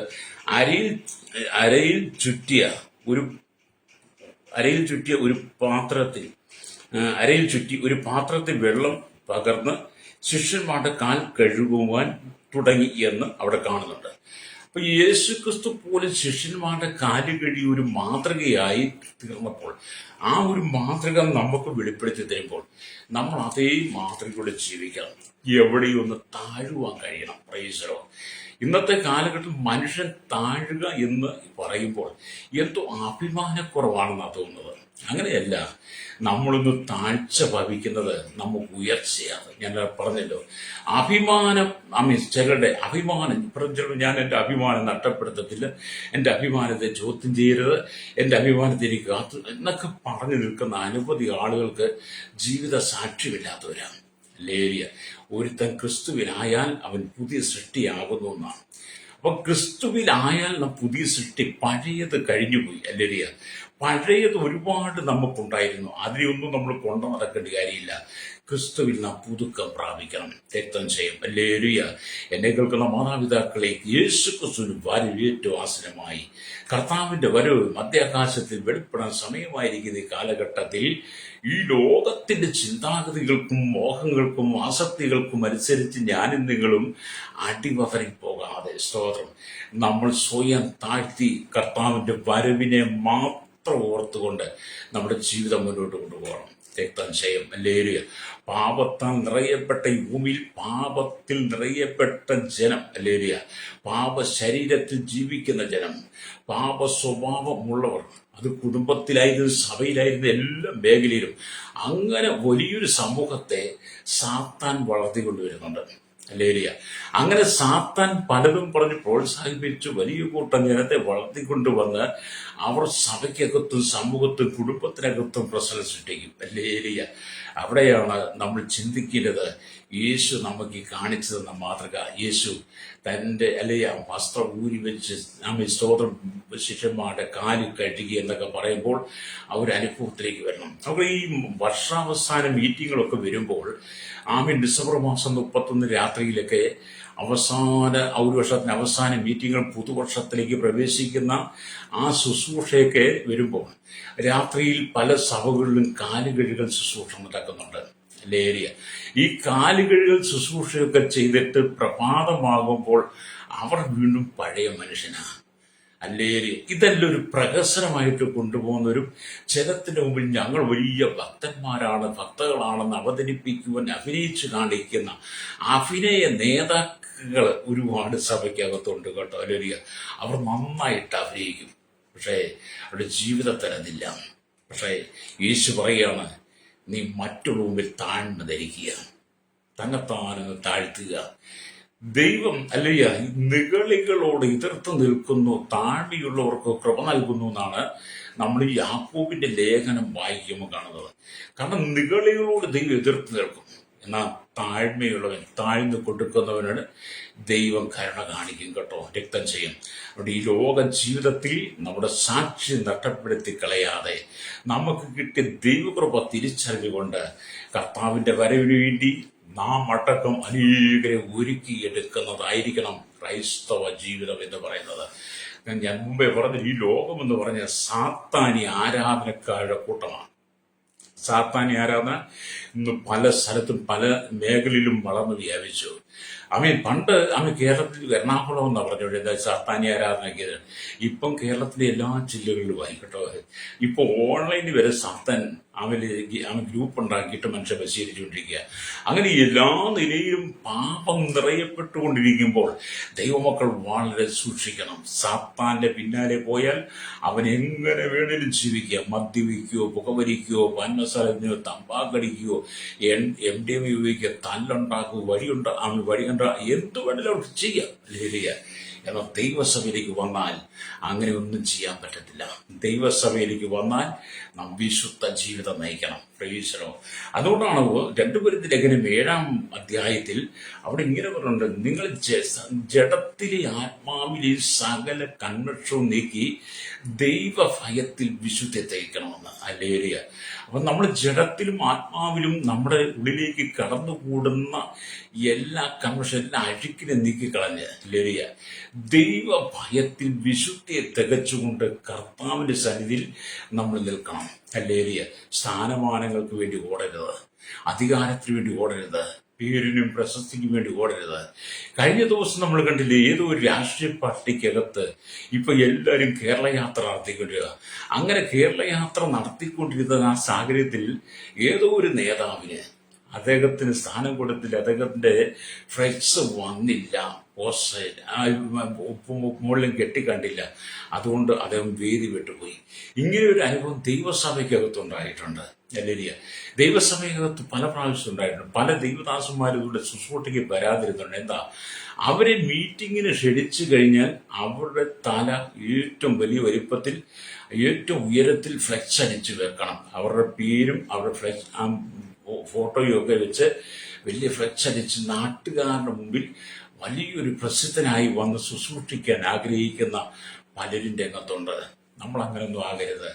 S1: അരയിൽ അരയിൽ ചുറ്റിയ ഒരു പാത്രത്തിൽ വെള്ളം പകർന്ന് ശിഷ്യന്മാരുടെ കാൽ കഴുകുവാൻ തുടങ്ങി എന്ന് അവിടെ കാണുന്നുണ്ട്. അപ്പൊ യേശുക്രിസ്തു പോലും ശിഷ്യന്മാരുടെ കാല് കഴുകി ഒരു മാതൃകയായി തീർന്നപ്പോൾ, ആ ഒരു മാതൃക നമുക്ക് വെളിപ്പെടുത്തി തരുമ്പോൾ നമ്മൾ അതേ മാതൃകയോടെ ജീവിക്കണം. എവിടെയൊന്ന് താഴുവാൻ കഴിയണം. Price the Lord. ഇന്നത്തെ കാലഘട്ടത്തിൽ മനുഷ്യൻ താഴുക എന്ന് പറയുമ്പോൾ എന്തോ അഭിമാനക്കുറവാണെന്നാണ് തോന്നുന്നത്. അങ്ങനെയല്ല, നമ്മളൊന്ന് താഴ്ച ഭവിക്കുന്നത് നമുക്ക് ഉയർച്ചയാണ്. ഞാൻ പറഞ്ഞല്ലോ, അഭിമാനം ചിലരുടെ അഭിമാനം, ഞാൻ എൻ്റെ അഭിമാനം നഷ്ടപ്പെടുത്തത്തില്ല, എൻ്റെ അഭിമാനത്തെ ചോദ്യം ചെയ്യരുത്, എൻ്റെ അഭിമാനത്തെ എനിക്ക് കാത്തു എന്നൊക്കെ പറഞ്ഞു നിൽക്കുന്ന അനവധി ആളുകൾക്ക് ജീവിത സാക്ഷ്യമില്ലാത്തവരാണ്. ലേലിയ. ഒരുത്തൻ ക്രിസ്തുവിനായാൽ അവൻ പുതിയ സൃഷ്ടിയാകുന്നു എന്നാണ്. അപ്പൊ ക്രിസ്തുവിലായാൽ പുതിയ സൃഷ്ടി, പഴയത് കഴിഞ്ഞുപോയി. അല്ലേലിയ. പഴയത് ഒരുപാട് നമുക്കുണ്ടായിരുന്നു, അതിനെയൊന്നും നമ്മൾ കൊണ്ടു നടക്കേണ്ട കാര്യമില്ല. ക്രിസ്തുവിൽ നാം പുതുക്കം പ്രാപിക്കണം. രക്തം ചെയ്യും. ഹല്ലേലൂയ. എന്നെ കേൾക്കുന്ന മാതാപിതാക്കളെ, യേശു ക്രിസ്തുവിന് വരവ് ഏറ്റവും ആസന്നമായി. കർത്താവിന്റെ വരവ് മധ്യാകാശത്തിൽ വെളിപ്പെടാൻ സമയമായിരിക്കുന്ന ഈ കാലഘട്ടത്തിൽ ഈ ലോകത്തിന്റെ ചിന്താഗതികൾക്കും മോഹങ്ങൾക്കും ആസക്തികൾക്കും അനുസരിച്ച് ഞാനും നിങ്ങളും അടിമറിപ്പോകാതെ, സ്തോത്രം, നമ്മൾ സ്വയം താഴ്ത്തി കർത്താവിന്റെ വരവിനെ മാത്രം ഓർത്തുകൊണ്ട് നമ്മുടെ ജീവിതം മുന്നോട്ട് കൊണ്ടുപോകണം. രക്തം ചെയ്യും. ഹല്ലേലൂയ. പാപത്താൽ നിറയപ്പെട്ട ഈ ഭൂമിയിൽ പാപത്തിൽ നിറയപ്പെട്ട ജനം, ഹല്ലേലൂയ, പാപ ശരീരത്തിൽ ജീവിക്കുന്ന ജനം, പാപ സ്വഭാവമുള്ളവർ, അത് കുടുംബത്തിലായിരുന്നു, സഭയിലായിരുന്നു, എല്ലാ മേഖലയിലും അങ്ങനെ വലിയൊരു സമൂഹത്തെ സാത്താൻ വളർത്തിക്കൊണ്ടുവരുന്നുണ്ട്. ഹല്ലേലൂയ. അങ്ങനെ സാത്താൻ പലതും പറഞ്ഞ് പ്രോത്സാഹിപ്പിച്ച് വലിയ കൂട്ടം ജനത്തെ വളർത്തിക്കൊണ്ടുവന്ന് അവർ സഭയ്ക്കകത്തും സമൂഹത്തും കുടുംബത്തിനകത്തും പ്രശ്നം സൃഷ്ടിക്കും. ഹല്ലേലൂയ. അവിടെയാണ് നമ്മൾ ചിന്തിക്കുന്നത്. യേശു നമുക്ക് കാണിച്ചു തന്ന മാതൃക. യേശു തൻ്റെ വസ്ത്രം ഊരി വെച്ച് സ്തോത്രം ശിഷ്യന്മാരുടെ കാല് കഴുകി എന്നൊക്കെ പറയുമ്പോൾ അവരനുഭവത്തിലേക്ക് വരണം. അപ്പോൾ ഈ വർഷാവസാന മീറ്റിങ്ങുകളൊക്കെ വരുമ്പോൾ ഡിസംബർ മാസം 31 രാത്രിയിലൊക്കെ ഒരു വർഷത്തിന് അവസാന മീറ്റിങ്ങുകൾ, പുതുവർഷത്തിലേക്ക് പ്രവേശിക്കുന്ന ആ ശുശ്രൂഷയൊക്കെ വരുമ്പോൾ രാത്രിയിൽ പല സഭകളിലും കാലുകഴുകൽ ശുശ്രൂഷ നടക്കുന്നുണ്ട്. ലേരിയ. ഈ കാലുകഴുകൽ ശുശ്രൂഷയൊക്കെ ചെയ്തിട്ട് പ്രഭാതമാകുമ്പോൾ അവർ വീണ്ടും പഴയ മനുഷ്യനാണ്. അല്ലേരി. ഇതെല്ലാം ഒരു പ്രഹസനമായിട്ട് കൊണ്ടുപോകുന്നവരും ജനത്തിന്റെ മുമ്പിൽ ഞങ്ങൾ വലിയ ഭക്തന്മാരാണ്, ഭക്തകളാണെന്ന് അവതരിപ്പിക്കുവാൻ അഭിനയിച്ചു കാണിക്കുന്ന അഭിനയ നേതാക്കൾ ഒരുപാട് സഭയ്ക്കകത്തുണ്ട് കേട്ടോ. അല്ലേരിയ. അവർ നന്നായിട്ട് അഭിനയിക്കും, പക്ഷേ അവരുടെ ജീവിതത്തിൽ അതില്ല. പക്ഷേ യേശു പറയുകയാണ്, നീ മറ്റുള്ള മുമ്പിൽ താഴ്ന്നു ധരിക്കുക, തന്നെത്താനെന്ന് താഴ്ത്തുക. ദൈവം നിഗളികളോട് എതിർത്ത് നിൽക്കുന്നു, താഴ്മയുള്ളവർക്ക് കൃപ നൽകുന്നു എന്നാണ് നമ്മൾ ഈ യാക്കോബിന്റെ ലേഖനം വായിക്കുമ്പോൾ കാണുന്നത്. കാരണം നിഗളികളോട് ദൈവം എതിർത്ത് നിൽക്കും, എന്നാൽ താഴ്മയുള്ളവൻ, താഴ്ന്നു കൊടുക്കുന്നവനാണ് ദൈവം കരുണ കാണിക്കും കേട്ടോ. രക്തം ചെയ്യും. അവിടെ ഈ ലോക ജീവിതത്തിൽ നമ്മുടെ സാക്ഷി നഷ്ടപ്പെടുത്തി കളയാതെ നമുക്ക് കിട്ടിയ ദൈവകൃപ തിരിച്ചറിഞ്ഞുകൊണ്ട് കർത്താവിന്റെ വരവിന് വേണ്ടി നാം അടക്കം അനേകരെ ഒരുക്കിയെടുക്കുന്നതായിരിക്കണം ക്രൈസ്തവ ജീവിതം എന്ന് പറയുന്നത്. ഞാൻ മുമ്പേ പറഞ്ഞ ഈ ലോകം എന്ന് പറഞ്ഞ സാത്താനി ആരാധനക്കാരുടെ കൂട്ടമാണ്. സാത്താനി ആരാധന ഇന്ന് പല സ്ഥലത്തും പല മേഖലയിലും വളർന്നു വ്യാപിച്ചു. പണ്ട് കേരളത്തിൽ എറണാകുളം എന്നാ പറഞ്ഞത് സാത്താനി ആരാധനയ്ക്ക്. ഇപ്പം കേരളത്തിലെ എല്ലാ ജില്ലകളിലും ആയിക്കോട്ടോ. ഇപ്പൊ ഓൺലൈനിൽ വരെ സാത്താൻ അവൻ ഗ്രൂപ്പ് ഉണ്ടാക്കിയിട്ട് മനുഷ്യരെ പരിശീലിച്ചുകൊണ്ടിരിക്കുക. അങ്ങനെ എല്ലാ നിലയിലും പാപം നിറയപ്പെട്ടുകൊണ്ടിരിക്കുമ്പോൾ ദൈവമക്കൾ വളരെ സൂക്ഷിക്കണം. സാത്താന്റെ പിന്നാലെ പോയാൽ അവൻ എങ്ങനെ വേണേലും ജീവിക്കുക. മദ്യപിക്കുകയോ പുകവലിക്കുകയോ പന്നസ്ഥലത്തിനോ തമ്പാക്കടിക്കുകയോ MDMA ഉപയോഗിക്കുക, തല്ലുണ്ടാക്കുക, വഴി കണ്ട എന്ത് വേണേലും അവർക്ക് ചെയ്യാം. എന്നാൽ ദൈവസഭയിലേക്ക് വന്നാൽ അങ്ങനെ ഒന്നും ചെയ്യാൻ പറ്റത്തില്ല. ദൈവസഭയിലേക്ക് വന്നാൽ നാം വിശുദ്ധ ജീവിതം നയിക്കണം. പ്രൈസലോ. അതുകൊണ്ടാണ് 2 കൊരിന്ത്യർ ലേഖനം 7-ാം അധ്യായത്തിൽ അവിടെ ഇങ്ങനെ പറഞ്ഞിട്ടുണ്ട്, നിങ്ങൾ ജഡത്തിലെ ആത്മാവിലെ സകല കൺവെർഷവും നീക്കി ദൈവഭയത്തിൽ വിശുദ്ധി തയ്ക്കണമെന്ന്. ഹല്ലേലൂയ. അപ്പൊ നമ്മൾ ജഡത്തിലും ആത്മാവിലും നമ്മുടെ ഉള്ളിലേക്ക് കടന്നുകൂടുന്ന എല്ലാ കൺവെർഷൻ, എല്ലാ അഴുക്കിനെ നീക്കിക്കളഞ്ഞ് ഹല്ലേലൂയ ദൈവഭയത്തിൽ വിശുദ്ധിയെ തികച്ചുകൊണ്ട് കർത്താവിന്റെ സന്നിധിയിൽ നമ്മൾ നിൽക്കണം. ഹല്ലേലൂയ. സ്ഥാനമാനങ്ങൾക്ക് വേണ്ടി ഓടരുത്, അധികാരത്തിന് വേണ്ടി ഓടരുത്, പേരിനും പ്രശസ്തിക്കും വേണ്ടി ഓടരുത്. കഴിഞ്ഞ ദിവസം നമ്മൾ കണ്ടില്ലേ, ഏതോ ഒരു രാഷ്ട്രീയ പാർട്ടിക്കകത്ത് ഇപ്പൊ എല്ലാവരും കേരള യാത്ര നടത്തിക്കൊണ്ടിരിക്കുക. അങ്ങനെ കേരള യാത്ര നടത്തിക്കൊണ്ടിരുന്ന ആ സാഹചര്യത്തിൽ ഏതോ ഒരു നേതാവിന് അദ്ദേഹത്തിന് സ്ഥാനം കൊടുത്തില്ല, അദ്ദേഹത്തിന്റെ ഫ്ലെക്സ് വന്നില്ല, മുകളിലും കെട്ടിക്കണ്ടില്ല. അതുകൊണ്ട് അദ്ദേഹം വേദി വിട്ടുപോയി. ഇങ്ങനെ ഒരു അനുഭവം ദൈവസഭയ്ക്കകത്തുണ്ടായിട്ടുണ്ട്. ഹല്ലേലൂയ. ദൈവസഭയ്ക്കകത്ത് പല പ്രാവശ്യം ഉണ്ടായിട്ടുണ്ട്. പല ദൈവദാസന്മാരുടെ ശുശ്രൂഷയ്ക്ക് വരാതിരുന്നുണ്ട്. എന്താ? അവരെ മീറ്റിങ്ങിന് ക്ഷണിച്ചു കഴിഞ്ഞാൽ അവരുടെ തല ഏറ്റവും വലിയ വലിപ്പത്തിൽ ഏറ്റവും ഉയരത്തിൽ ഫ്ലെക്സ് അടിച്ചു വെക്കണം. അവരുടെ പേരും അവരുടെ ഫ്ലെക്സ് ഫോട്ടോയും ഒക്കെ വെച്ച് വലിയ ഫ്ലെക്സ് അടിച്ച് നാട്ടുകാരുടെ മുമ്പിൽ വലിയൊരു പ്രസിദ്ധനായി വന്ന് ശുശ്രൂഷിക്കാൻ ആഗ്രഹിക്കുന്ന പലരും രംഗത്തുണ്ട്. നമ്മൾ അങ്ങനെയൊന്നും ആകരുത്.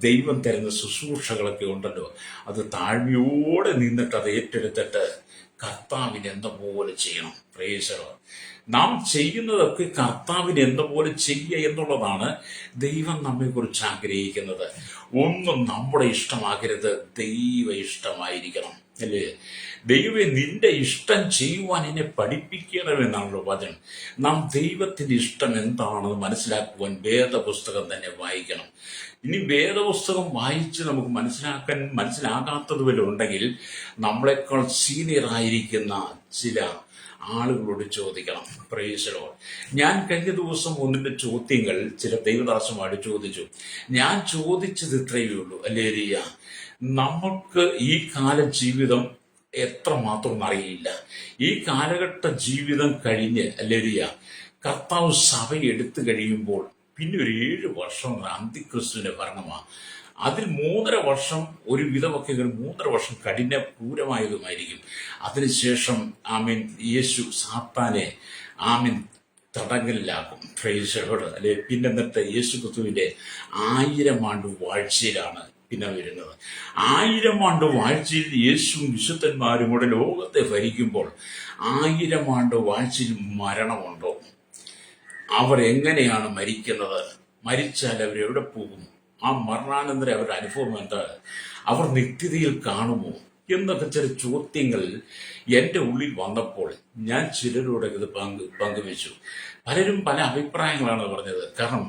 S1: ദൈവം തരുന്ന ശുശ്രൂഷകളൊക്കെ ഉണ്ടല്ലോ, അത് താഴ്മയോടെ നിന്നിട്ട് അത് ഏറ്റെടുത്തിട്ട് കർത്താവിന് എന്ന പോലെ ചെയ്യണം. Price the Lord. നാം ചെയ്യുന്നതൊക്കെ കർത്താവിന് എന്ന പോലെ ചെയ്യുക എന്നുള്ളതാണ് ദൈവം നമ്മെക്കുറിച്ച് ആഗ്രഹിക്കുന്നത്. ഒന്നും നമ്മുടെ ഇഷ്ടമാകരുത്, ദൈവ ഇഷ്ടമായിരിക്കണം. അല്ലേ? ദൈവമേ, നിന്റെ ഇഷ്ടം ചെയ്യുവാൻ എന്നെ പഠിപ്പിക്കണമെന്നാണല്ലോ വചനം. നാം ദൈവത്തിന്റെ ഇഷ്ടം എന്താണെന്ന് മനസ്സിലാക്കുവാൻ വേദപുസ്തകം തന്നെ വായിക്കണം. ഇനി വേദപുസ്തകം വായിച്ച് നമുക്ക് മനസ്സിലാകാത്തത് വല്ലതും ഉണ്ടെങ്കിൽ നമ്മളെക്കാൾ സീനിയർ ആയിരിക്കുന്ന ചില ആളുകളോട് ചോദിക്കണം. Price the Lord. ഞാൻ കഴിഞ്ഞ ദിവസം ഒന്നിന്റെ ചോദ്യങ്ങൾ ചില ദൈവദാസന്മാരോട് ചോദിച്ചു. ഞാൻ ചോദിച്ചത് ഇത്രയേ ഉള്ളൂ. ഹല്ലേലൂയ. നമുക്ക് ഈ കാല ജീവിതം എത്രമാത്രം അറിയില്ല. ഈ കാലഘട്ട ജീവിതം കഴിഞ്ഞ് ഹല്ലേലൂയ കർത്താവ് സഭ എടുത്തു കഴിയുമ്പോൾ പിന്നെ ഒരു 7 വർഷം അന്തിക്രിസ്തുവിന്റെ ഭരണമാണ്. അതിൽ 3.5 വർഷം ഒരു വിധമൊക്കെ 3.5 വർഷം കഠിന ക്രൂരമായതുമായിരിക്കും. അതിനുശേഷം യേശു സാത്താനെ തടങ്കലിലാക്കും. Price the Lord. അല്ലെ, പിന്നെ എന്നിട്ട് യേശു ക്രിസ്തുവിന്റെ 1000 ആണ്ട് വാഴ്ചയിലാണ് പിന്നെ വരുന്നത്. 1000 ആണ്ട് വാഴ്ചയിൽ യേശുവും വിശുദ്ധന്മാരും കൂടെ ലോകത്തെ ഭരിക്കുമ്പോൾ 1000 ആണ്ട് വാഴ്ചയിൽ മരണമുണ്ടോ? അവർ എങ്ങനെയാണ് മരിക്കുന്നത്? മരിച്ചാൽ അവരെവിടെ പോകും? ആ മരണാനന്തരം അവരുടെ അനുഭവം എന്താ? അവർ നിത്യതയിൽ കാണുമോ എന്നൊക്കെ ചില ചോദ്യങ്ങൾ എൻ്റെ ഉള്ളിൽ വന്നപ്പോൾ ഞാൻ ചിലരോട് ഇത് പങ്കുവെച്ചു. പലരും പല അഭിപ്രായങ്ങളാണ് പറഞ്ഞത്. കാരണം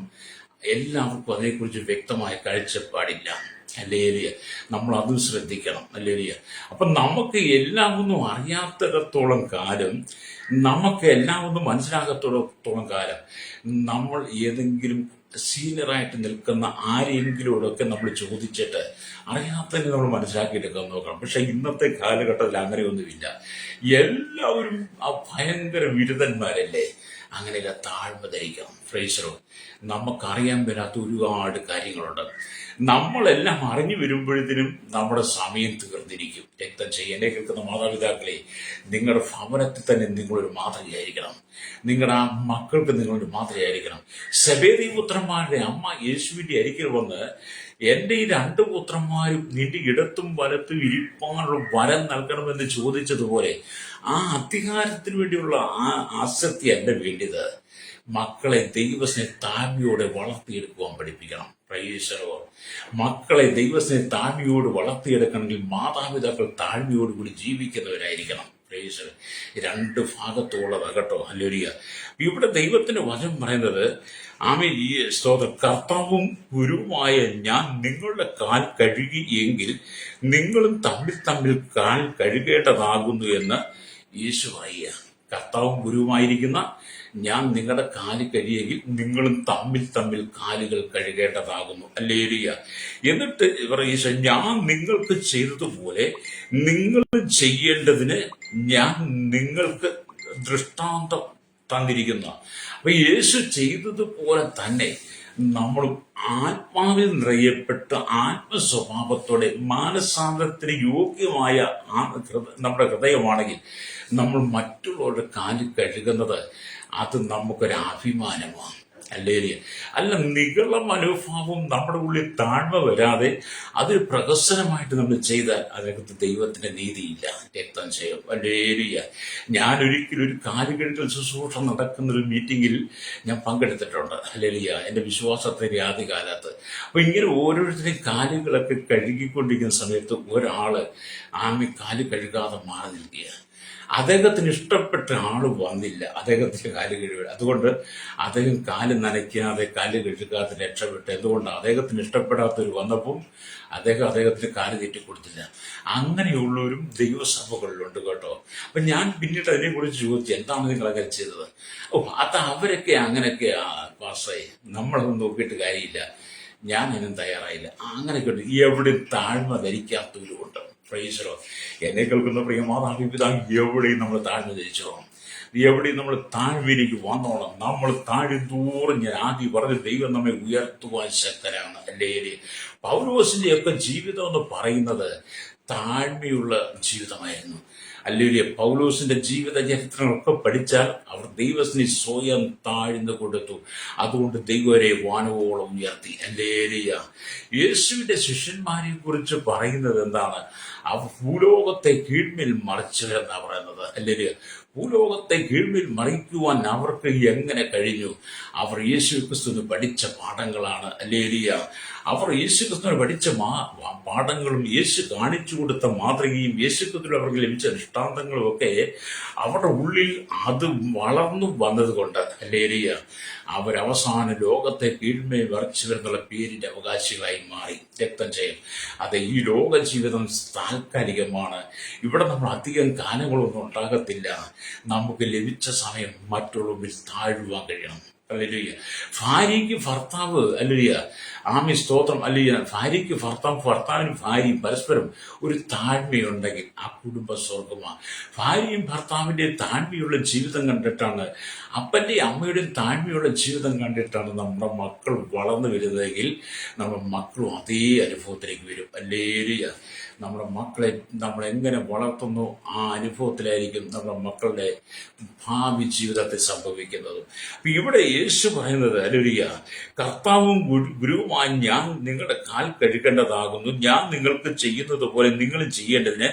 S1: എല്ലാവർക്കും അതേക്കുറിച്ച് വ്യക്തമായ കാഴ്ചപ്പാടില്ല. ഹല്ലേലൂയ. നമ്മൾ അതും ശ്രദ്ധിക്കണം. ഹല്ലേലൂയ. അപ്പം നമുക്ക് എല്ലാം ഒന്നും അറിയാത്തിടത്തോളം കാലം, നമുക്ക് എല്ലാം ഒന്നും മനസ്സിലാകത്തോളം കാലം നമ്മൾ ഏതെങ്കിലും സീനിയറായിട്ട് നിൽക്കുന്ന ആരെങ്കിലോടൊക്കെ നമ്മൾ ചോദിച്ചിട്ട് അറിയാത്തതിന് നമ്മൾ മനസ്സിലാക്കിയിട്ടൊക്കെ നോക്കണം. പക്ഷെ ഇന്നത്തെ കാലഘട്ടത്തിൽ അങ്ങനെയൊന്നുമില്ല. എല്ലാവരും ഭയങ്കര ബിരുദന്മാരല്ലേ. അങ്ങനെയല്ല, താഴ്മ ധരിക്കണം. Price the Lord. നമുക്കറിയാൻ വരാത്ത ഒരുപാട് കാര്യങ്ങളുണ്ട്. നമ്മളെല്ലാം അറിഞ്ഞു വരുമ്പോഴത്തേനും നമ്മുടെ സമയം തീർന്നിരിക്കും. രക്തം ചെയ്യാൻ കേൾക്കുന്ന മാതാപിതാക്കളെ, നിങ്ങളുടെ ഭവനത്തിൽ തന്നെ നിങ്ങളൊരു മാതൃകയായിരിക്കണം. നിങ്ങളുടെ ആ മക്കൾക്ക് നിങ്ങളൊരു മാതൃകയായിരിക്കണം. സെബേദി പുത്രന്മാരുടെ അമ്മ യേശുവിന്റെ അരികിൽ വന്ന്, എന്റെ ഈ 2 പുത്രന്മാരും നിന്റെ ഇടത്തും വലത്തും ഇരിപ്പാനുള്ള വരം നൽകണമെന്ന് ചോദിച്ചതുപോലെ ആ അധികാരത്തിന് വേണ്ടിയുള്ള ആ ആസക്തി അല്ല വേണ്ടിയത്. മക്കളെ ദൈവസ്നേഹ താഴ്മയോടെ വളർത്തിയെടുക്കുവാൻ പഠിപ്പിക്കണം. പ്രൈസറോ, മക്കളെ ദൈവസ്നേഹം താഴ്മയോട് വളർത്തിയെടുക്കണമെങ്കിൽ മാതാപിതാക്കൾ താഴ്മയോടുകൂടി ജീവിക്കുന്നവരായിരിക്കണം. പ്രൈസ്. രണ്ട് ഭാഗത്തുള്ളതാണ് കേട്ടോ. ഹല്ലേലൂയ. ഇവിടെ ദൈവത്തിന്റെ വചനം പറയുന്നത്, ആമേൻ, ഈ സ്തോത്രം, കർത്താവും ഗുരുവുമായ ഞാൻ നിങ്ങളുടെ കാൽ കഴുകി എങ്കിൽ നിങ്ങളും തമ്മിൽ തമ്മിൽ കാൽ കഴുകേണ്ടതാകുന്നു എന്ന് യേശു പറയുക. കർത്താവും ഗുരുവുമായിരിക്കുന്ന ഞാൻ നിങ്ങളുടെ കാല് കഴിയെങ്കിൽ നിങ്ങളും തമ്മിൽ തമ്മിൽ കാലുകൾ കഴുകേണ്ടതാകുന്നു. ഹല്ലേലൂയ. എന്നിട്ട് ഈശോ, ഞാൻ നിങ്ങൾക്ക് ചെയ്തതുപോലെ നിങ്ങൾ ചെയ്യേണ്ടതിന് ഞാൻ നിങ്ങൾക്ക് ദൃഷ്ടാന്തം തന്നിരിക്കുന്ന. അപ്പൊ യേശു ചെയ്തതുപോലെ തന്നെ നമ്മളും ആത്മാവിൽ നിറയപ്പെട്ട് ആത്മസ്വഭാവത്തോടെ മാനസാന്തരത്തിന് യോഗ്യമായ നമ്മുടെ ഹൃദയമാണെങ്കിൽ നമ്മൾ മറ്റുള്ളവരുടെ കാല് കഴുകുന്നത് അത് നമുക്കൊരു അഭിമാനമാണ്. ഹല്ലേലൂയ. അല്ല, നികള മനോഭാവം നമ്മുടെ ഉള്ളിൽ താഴ്മ വരാതെ അതൊരു പ്രഹസനമായിട്ട് നമ്മൾ ചെയ്താൽ അതിനകത്ത് ദൈവത്തിന്റെ നീതിയില്ല. രക്തം ചെയ്യും. ഹല്ലേലൂയ. ഞാൻ ഒരിക്കലും ഒരു കാലുകഴുകൽ ശുശ്രൂഷ നടക്കുന്ന ഒരു മീറ്റിങ്ങിൽ ഞാൻ പങ്കെടുത്തിട്ടുണ്ട്. ഹല്ലേലൂയ. എൻ്റെ വിശ്വാസത്തിന്റെ ആദ്യകാലത്ത്. അപ്പൊ ഇങ്ങനെ ഓരോരുത്തരെയും കാലുകളൊക്കെ കഴുകിക്കൊണ്ടിരിക്കുന്ന സമയത്ത് ഒരാള് കാല് കഴുകാതെ മാറി നിൽക്കുക. അദ്ദേഹത്തിന് ഇഷ്ടപ്പെട്ട ആള് വന്നില്ല, അദ്ദേഹത്തിന്റെ കാല് കഴുകുക. അതുകൊണ്ട് അദ്ദേഹം കാല് നനയ്ക്കാതെ കാല് കഴുകാതെ രക്ഷപ്പെട്ടു. എന്തുകൊണ്ട്? അദ്ദേഹത്തിന് ഇഷ്ടപ്പെടാത്തവർ വന്നപ്പോൾ അദ്ദേഹത്തിന് കാല് തെറ്റിക്കൊടുത്തില്ല. അങ്ങനെയുള്ളവരും ദൈവസഭകളിലുണ്ട് കേട്ടോ. അപ്പൊ ഞാൻ പിന്നീട് അതിനെക്കുറിച്ച് ചോദിച്ചു, എന്താണ് നിങ്ങൾ അങ്ങനെ ചെയ്തത്? അത് അവരൊക്കെ അങ്ങനെയൊക്കെയാ പാസ്സായി, നമ്മളൊന്നും നോക്കിയിട്ട് കാര്യമില്ല. ഞാൻ അതിനും തയ്യാറായില്ല. അങ്ങനെയൊക്കെ ഉണ്ട്. എവിടെ താഴ്മ ധരിക്കാത്തവരുമുണ്ട്. പ്രൈസറോ. എന്നെ കേൾക്കുന്ന പ്രിയ മാതാപിതാക്കൾ, എവിടെയും നമ്മൾ താഴ്മ ധരിച്ചോ, എവിടെയും നമ്മൾ താഴ്മയിലേക്ക് വന്നോണം. നമ്മൾ താഴ്ന്തോറും, ഞാൻ ആദ്യം പറഞ്ഞ, ദൈവം നമ്മെ ഉയർത്തുവാൻ ശക്തനാണ്. അല്ലേ? പൗലോസിന്റെ ഒക്കെ ജീവിതം എന്ന് പറയുന്നത് താഴ്മയുള്ള ജീവിതമായിരുന്നു. അല്ലെങ്കിൽ പൗലോസിന്റെ ജീവിത ചരിത്രങ്ങളൊക്കെ പഠിച്ചാൽ അവർ ദൈവത്തിന് സ്വയം താഴ്ന്നു കൊടുത്തു. അതുകൊണ്ട് ദൈവരെ വാനവോളം ഉയർത്തി. ഹല്ലേലൂയ. യേശുവിന്റെ ശിഷ്യന്മാരെ കുറിച്ച് പറയുന്നത് എന്താണ്? അവർ ഭൂലോകത്തെ കീഴ്മേൽ മറിച്ചവരെന്നാ പറയുന്നത്. ഹല്ലേലൂയ. ഭൂലോകത്തെ കീഴ്മേൽ മറിക്കുവാൻ അവർക്ക് എങ്ങനെ കഴിഞ്ഞു? അവർ യേശു ക്രിസ്തുവിന് പഠിച്ച പാഠങ്ങളാണ്. ഹല്ലേലൂയ. അവർ യേശു ക്രിസ്തുവിന് പഠിച്ച പാഠങ്ങളും യേശു കാണിച്ചു കൊടുത്ത മാതൃകയും യേശു ക്രിസ്തുവിൽ അവർക്ക് ലഭിച്ച ദൃഷ്ടാന്തങ്ങളും ഒക്കെ അവരുടെ ഉള്ളിൽ അത് വളർന്നു വന്നത് കൊണ്ട്, ഹല്ലേലൂയ, അവരവസാന ലോകത്തെ കീഴ്മേൽ മറിച്ചവരെന്നുള്ള പേരിന്റെ അവകാശികളായി മാറി. രക്തം ചെയ്യും. അത് ഈ ലോക ജീവിതം താൽക്കാലികമാണ്. ഇവിടെ നമ്മൾ അധികം കാലങ്ങളൊന്നും ഉണ്ടാകത്തില്ല. നമുക്ക് ലഭിച്ച സമയം മറ്റുള്ളവരിൽ താഴുവാൻ കഴിയണം. ഹല്ലേലൂയ. ഭാര്യയ്ക്ക് ഭർത്താവ്, ഹല്ലേലൂയ, ആമേൻ, സ്തോത്രം, ഹല്ലേലൂയ, ഭാര്യയ്ക്ക് ഭർത്താവ്, ഭർത്താവിന് ഭാര്യയും പരസ്പരം ഒരു താഴ്മയുണ്ടെങ്കിൽ ആ കുടുംബ സ്വർഗമാണ്. ഭാര്യയും ഭർത്താവിന്റെയും താഴ്മയുള്ള ജീവിതം കണ്ടിട്ടാണ്, അപ്പന്റെയും അമ്മയുടെയും താഴ്മയുള്ള ജീവിതം കണ്ടിട്ടാണ് നമ്മുടെ മക്കൾ വളർന്നു വരുന്നതെങ്കിൽ നമ്മുടെ മക്കളും അതേ അനുഭവത്തിലേക്ക് വരും. ഹല്ലേലൂയ. നമ്മുടെ മക്കളെ നമ്മൾ എങ്ങനെ വളർത്തുന്നു ആ അനുഭവത്തിലായിരിക്കും നമ്മുടെ മക്കളുടെ ഭാവി ജീവിതത്തെ സംഭവിക്കുന്നത്. അപ്പൊ ഇവിടെ യേശു പറയുന്നത്, ഹല്ലേലൂയ, കർത്താവും ഗുരുവുമായി ഞാൻ നിങ്ങളുടെ കാൽ കഴുകേണ്ടതാകുന്നു. ഞാൻ നിങ്ങൾക്ക് ചെയ്യുന്നത് പോലെ നിങ്ങൾ ചെയ്യേണ്ടതിന്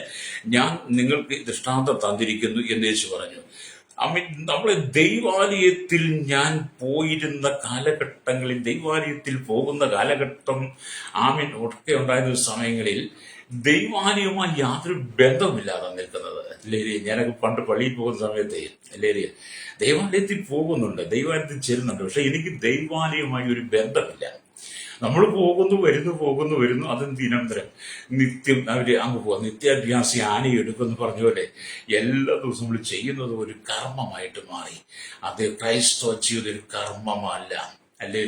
S1: ഞാൻ നിങ്ങൾക്ക് ദൃഷ്ടാന്തം തന്നിരിക്കുന്നു എന്ന് യേശു പറഞ്ഞു. നമ്മളെ ദൈവാലയത്തിൽ ഞാൻ പോയിരുന്ന കാലഘട്ടങ്ങളിൽ, ദൈവാലയത്തിൽ പോകുന്ന കാലഘട്ടം ഒക്കെ ഉണ്ടായിരുന്ന സമയങ്ങളിൽ ദൈവാലയവുമായി യാതൊരു ബന്ധമില്ലാതെ നിൽക്കുന്നത്. അല്ലേ? ഞാനൊക്കെ പണ്ട് പള്ളിയിൽ പോകുന്ന സമയത്ത്, അല്ലേ, ദൈവാലയത്തിൽ പോകുന്നുണ്ട്, ദൈവാലയത്തിൽ ചെല്ലുന്നുണ്ട്, പക്ഷെ എനിക്ക് ദൈവാലയവുമായി ഒരു ബന്ധമില്ല. നമ്മൾ വരുന്നു അതും ദിനംതരം നിത്യം അവര് അങ്ങ് പോകും. നിത്യാഭ്യാസി ആനയെടുക്കുമെന്ന് പറഞ്ഞ പോലെ എല്ലാ ദിവസവും നമ്മൾ ചെയ്യുന്നത് ഒരു കർമ്മമായിട്ട് മാറി. അത് ക്രൈസ്തവ ജീവിതം ഒരു കർമ്മമല്ല. അല്ലേ?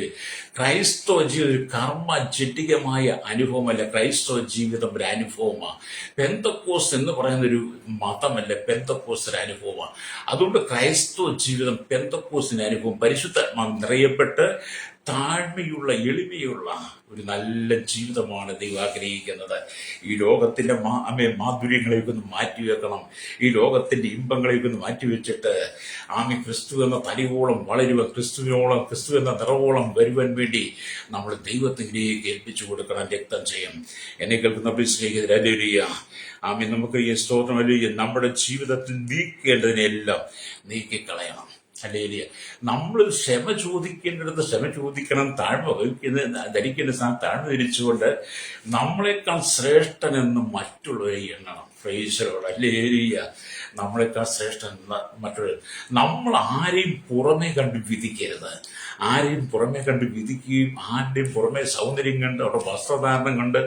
S1: ക്രൈസ്തവ ജീവിതം ഒരു കർമ്മ ജഡികമായ അനുഭവമല്ല. ക്രൈസ്തവ ജീവിതം ഒരു അനുഭവമാണ്. പെന്തക്കോസ്ത് എന്ന് പറയുന്ന ഒരു മതമല്ല, പെന്തക്കോസ്ത് ഒരു അനുഭവമാണ്. അതുകൊണ്ട് ക്രൈസ്തവ ജീവിതം പെന്തക്കോസ്തിന്റെ അനുഭവം, പരിശുദ്ധാത്മാവ് നിറയപ്പെട്ട് താഴ്മയുള്ള എളിമയുള്ള ഒരു നല്ല ജീവിതമാണ് ദൈവം ആഗ്രഹിക്കുന്നത്. ഈ ലോകത്തിന്റെ മാധുര്യങ്ങളെയൊക്കെ ഒന്ന് മാറ്റിവെക്കണം. ഈ ലോകത്തിന്റെ ഇമ്പങ്ങളെയൊക്കെ ഒന്ന് മാറ്റിവെച്ചിട്ട് ക്രിസ്തു എന്ന തലയോളം വളരുവാൻ, ക്രിസ്തു എന്ന നിറവോളം വരുവാൻ വേണ്ടി നമ്മൾ ദൈവത്തിലേക്ക് ഏൽപ്പിച്ചു കൊടുക്കണം. രക്തം ചെയ്യും. എന്നെ കേൾക്കുന്ന സ്നേഹിതരെ, ഹല്ലേലൂയ, നമുക്ക് ഈ സ്തോത്രം, ഹല്ലേലൂയ, നമ്മുടെ ജീവിതത്തിൽ നീക്കേണ്ടതിനെല്ലാം നീക്കിക്കളയണം. ഹല്ലേലൂയ. നമ്മൾ ക്ഷമ ചോദിക്കേണ്ടിടത്ത് ക്ഷമ ചോദിക്കണം, താഴ്മ ധരിക്കേണ്ട സ്ഥാനം താഴ്മ ധരിച്ചുകൊണ്ട് നമ്മളെക്കാൾ ശ്രേഷ്ഠനെന്ന് മറ്റുള്ളവരെ എണ്ണണം. പ്രൈസലോട് ഹല്ലേലൂയ. നമ്മളെക്കാൾ ശ്രേഷ്ഠൻ മറ്റുള്ളവർ. നമ്മൾ ആരെയും പുറമേ കണ്ട് വിധിക്കരുത്. ആരെയും പുറമേ കണ്ട് വിധിക്കുകയും ആരുടെയും പുറമേ സൗന്ദര്യം കണ്ട് അവരുടെ വസ്ത്രധാരണം കണ്ട്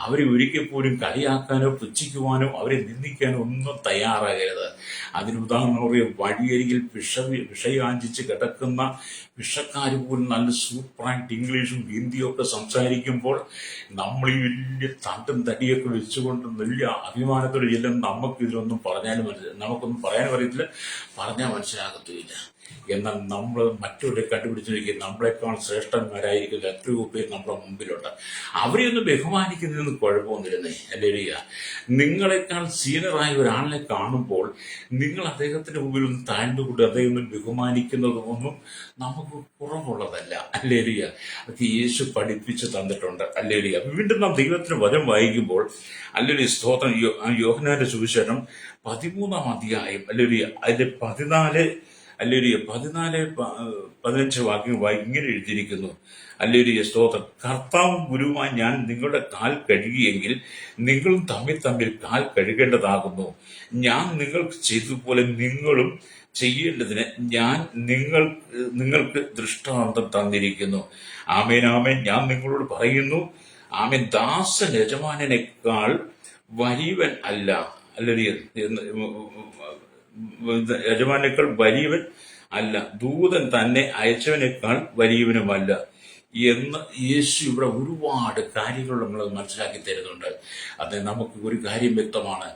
S1: അവരെ ഒരിക്കൽ പോലും കളിയാക്കാനോ പുച്ഛിക്കുവാനോ അവരെ നിന്ദിക്കാനോ ഒന്നും തയ്യാറാകരുത്. അതിന് ഉദാഹരണം പറയുക, വഴിയരികിൽ വിഷയാഞ്ചിച്ച് കിടക്കുന്ന വിഷക്കാർ പോലും നല്ല സൂപ്പറായിട്ട് ഇംഗ്ലീഷും ഹിന്ദിയും ഒക്കെ സംസാരിക്കുമ്പോൾ നമ്മൾ ഈ വലിയ തണ്ടും തടിയൊക്കെ വെച്ചുകൊണ്ട് വലിയ അഭിമാനത്തോടെ ചെല്ലും. നമുക്കൊന്നും പറയാനും അറിയത്തില്ല, പറഞ്ഞാൽ മനസ്സിലാകത്തുമില്ല. എന്നാൽ നമ്മൾ മറ്റൊരു കണ്ടുപിടിച്ചിരിക്കും നമ്മളെക്കാൾ ശ്രേഷ്ഠന്മാരായിരിക്കും എത്രയോ പേര് നമ്മുടെ മുമ്പിലുണ്ട്. അവരെയൊന്നും ബഹുമാനിക്കുന്നതിന് കുഴപ്പമൊന്നുമില്ലെന്നേ. ഹല്ലേലൂയ. നിങ്ങളെക്കാൾ സീനിയറായ ഒരാളിനെ കാണുമ്പോൾ നിങ്ങൾ അദ്ദേഹത്തിന്റെ മുമ്പിൽ ഒന്ന് താഴ്ന്നുകൊണ്ട് അദ്ദേഹം ബഹുമാനിക്കുന്നതൊന്നും നമുക്ക് കുറവുള്ളതല്ല. ഹല്ലേലൂയ. അതൊക്കെ യേശു പഠിപ്പിച്ച് തന്നിട്ടുണ്ട്. ഹല്ലേലൂയ. വീണ്ടും നാം ദൈവത്തിന് വചനം വായിക്കുമ്പോൾ ഹല്ലേലൂയ സ്തോത്രം, യോഹന്നാന്റെ സുവിശേഷം 13-ാം അധ്യായം ഹല്ലേലൂയ അതിന്റെ 14-15 വാക്യം ഇങ്ങനെ എഴുതിയിരിക്കുന്നു. ഹല്ലേലൂയ സ്തോത്രം. കർത്താവും ഗുരുവുമായി ഞാൻ നിങ്ങളുടെ കാൽ കഴുകിയെങ്കിൽ നിങ്ങളും തമ്മിൽ കാൽ കഴുകേണ്ടതാകുന്നു. ഞാൻ നിങ്ങൾക്ക് ചെയ്തതുപോലെ നിങ്ങളും ചെയ്യേണ്ടതിന് ഞാൻ നിങ്ങൾക്ക് ദൃഷ്ടാന്തം തന്നിരിക്കുന്നു. ആമേൻ ആമേൻ. ഞാൻ നിങ്ങളോട് പറയുന്നു, ആമേൻ, ദാസൻ യജമാനനേക്കാൾ വലിയവൻ അല്ല. ഹല്ലേലൂയ. യജമാനേക്കാൾ വലിയവൻ അല്ല, ദൂതൻ തന്നെ അയച്ചവനേക്കാൾ വലിയവനുമല്ല എന്ന് യേശു ഇവിടെ ഒരുപാട് കാര്യങ്ങൾ നമ്മൾ മനസ്സിലാക്കി തരുന്നുണ്ട്. അത് നമുക്ക് ഒരു കാര്യം വ്യക്തമാണ്,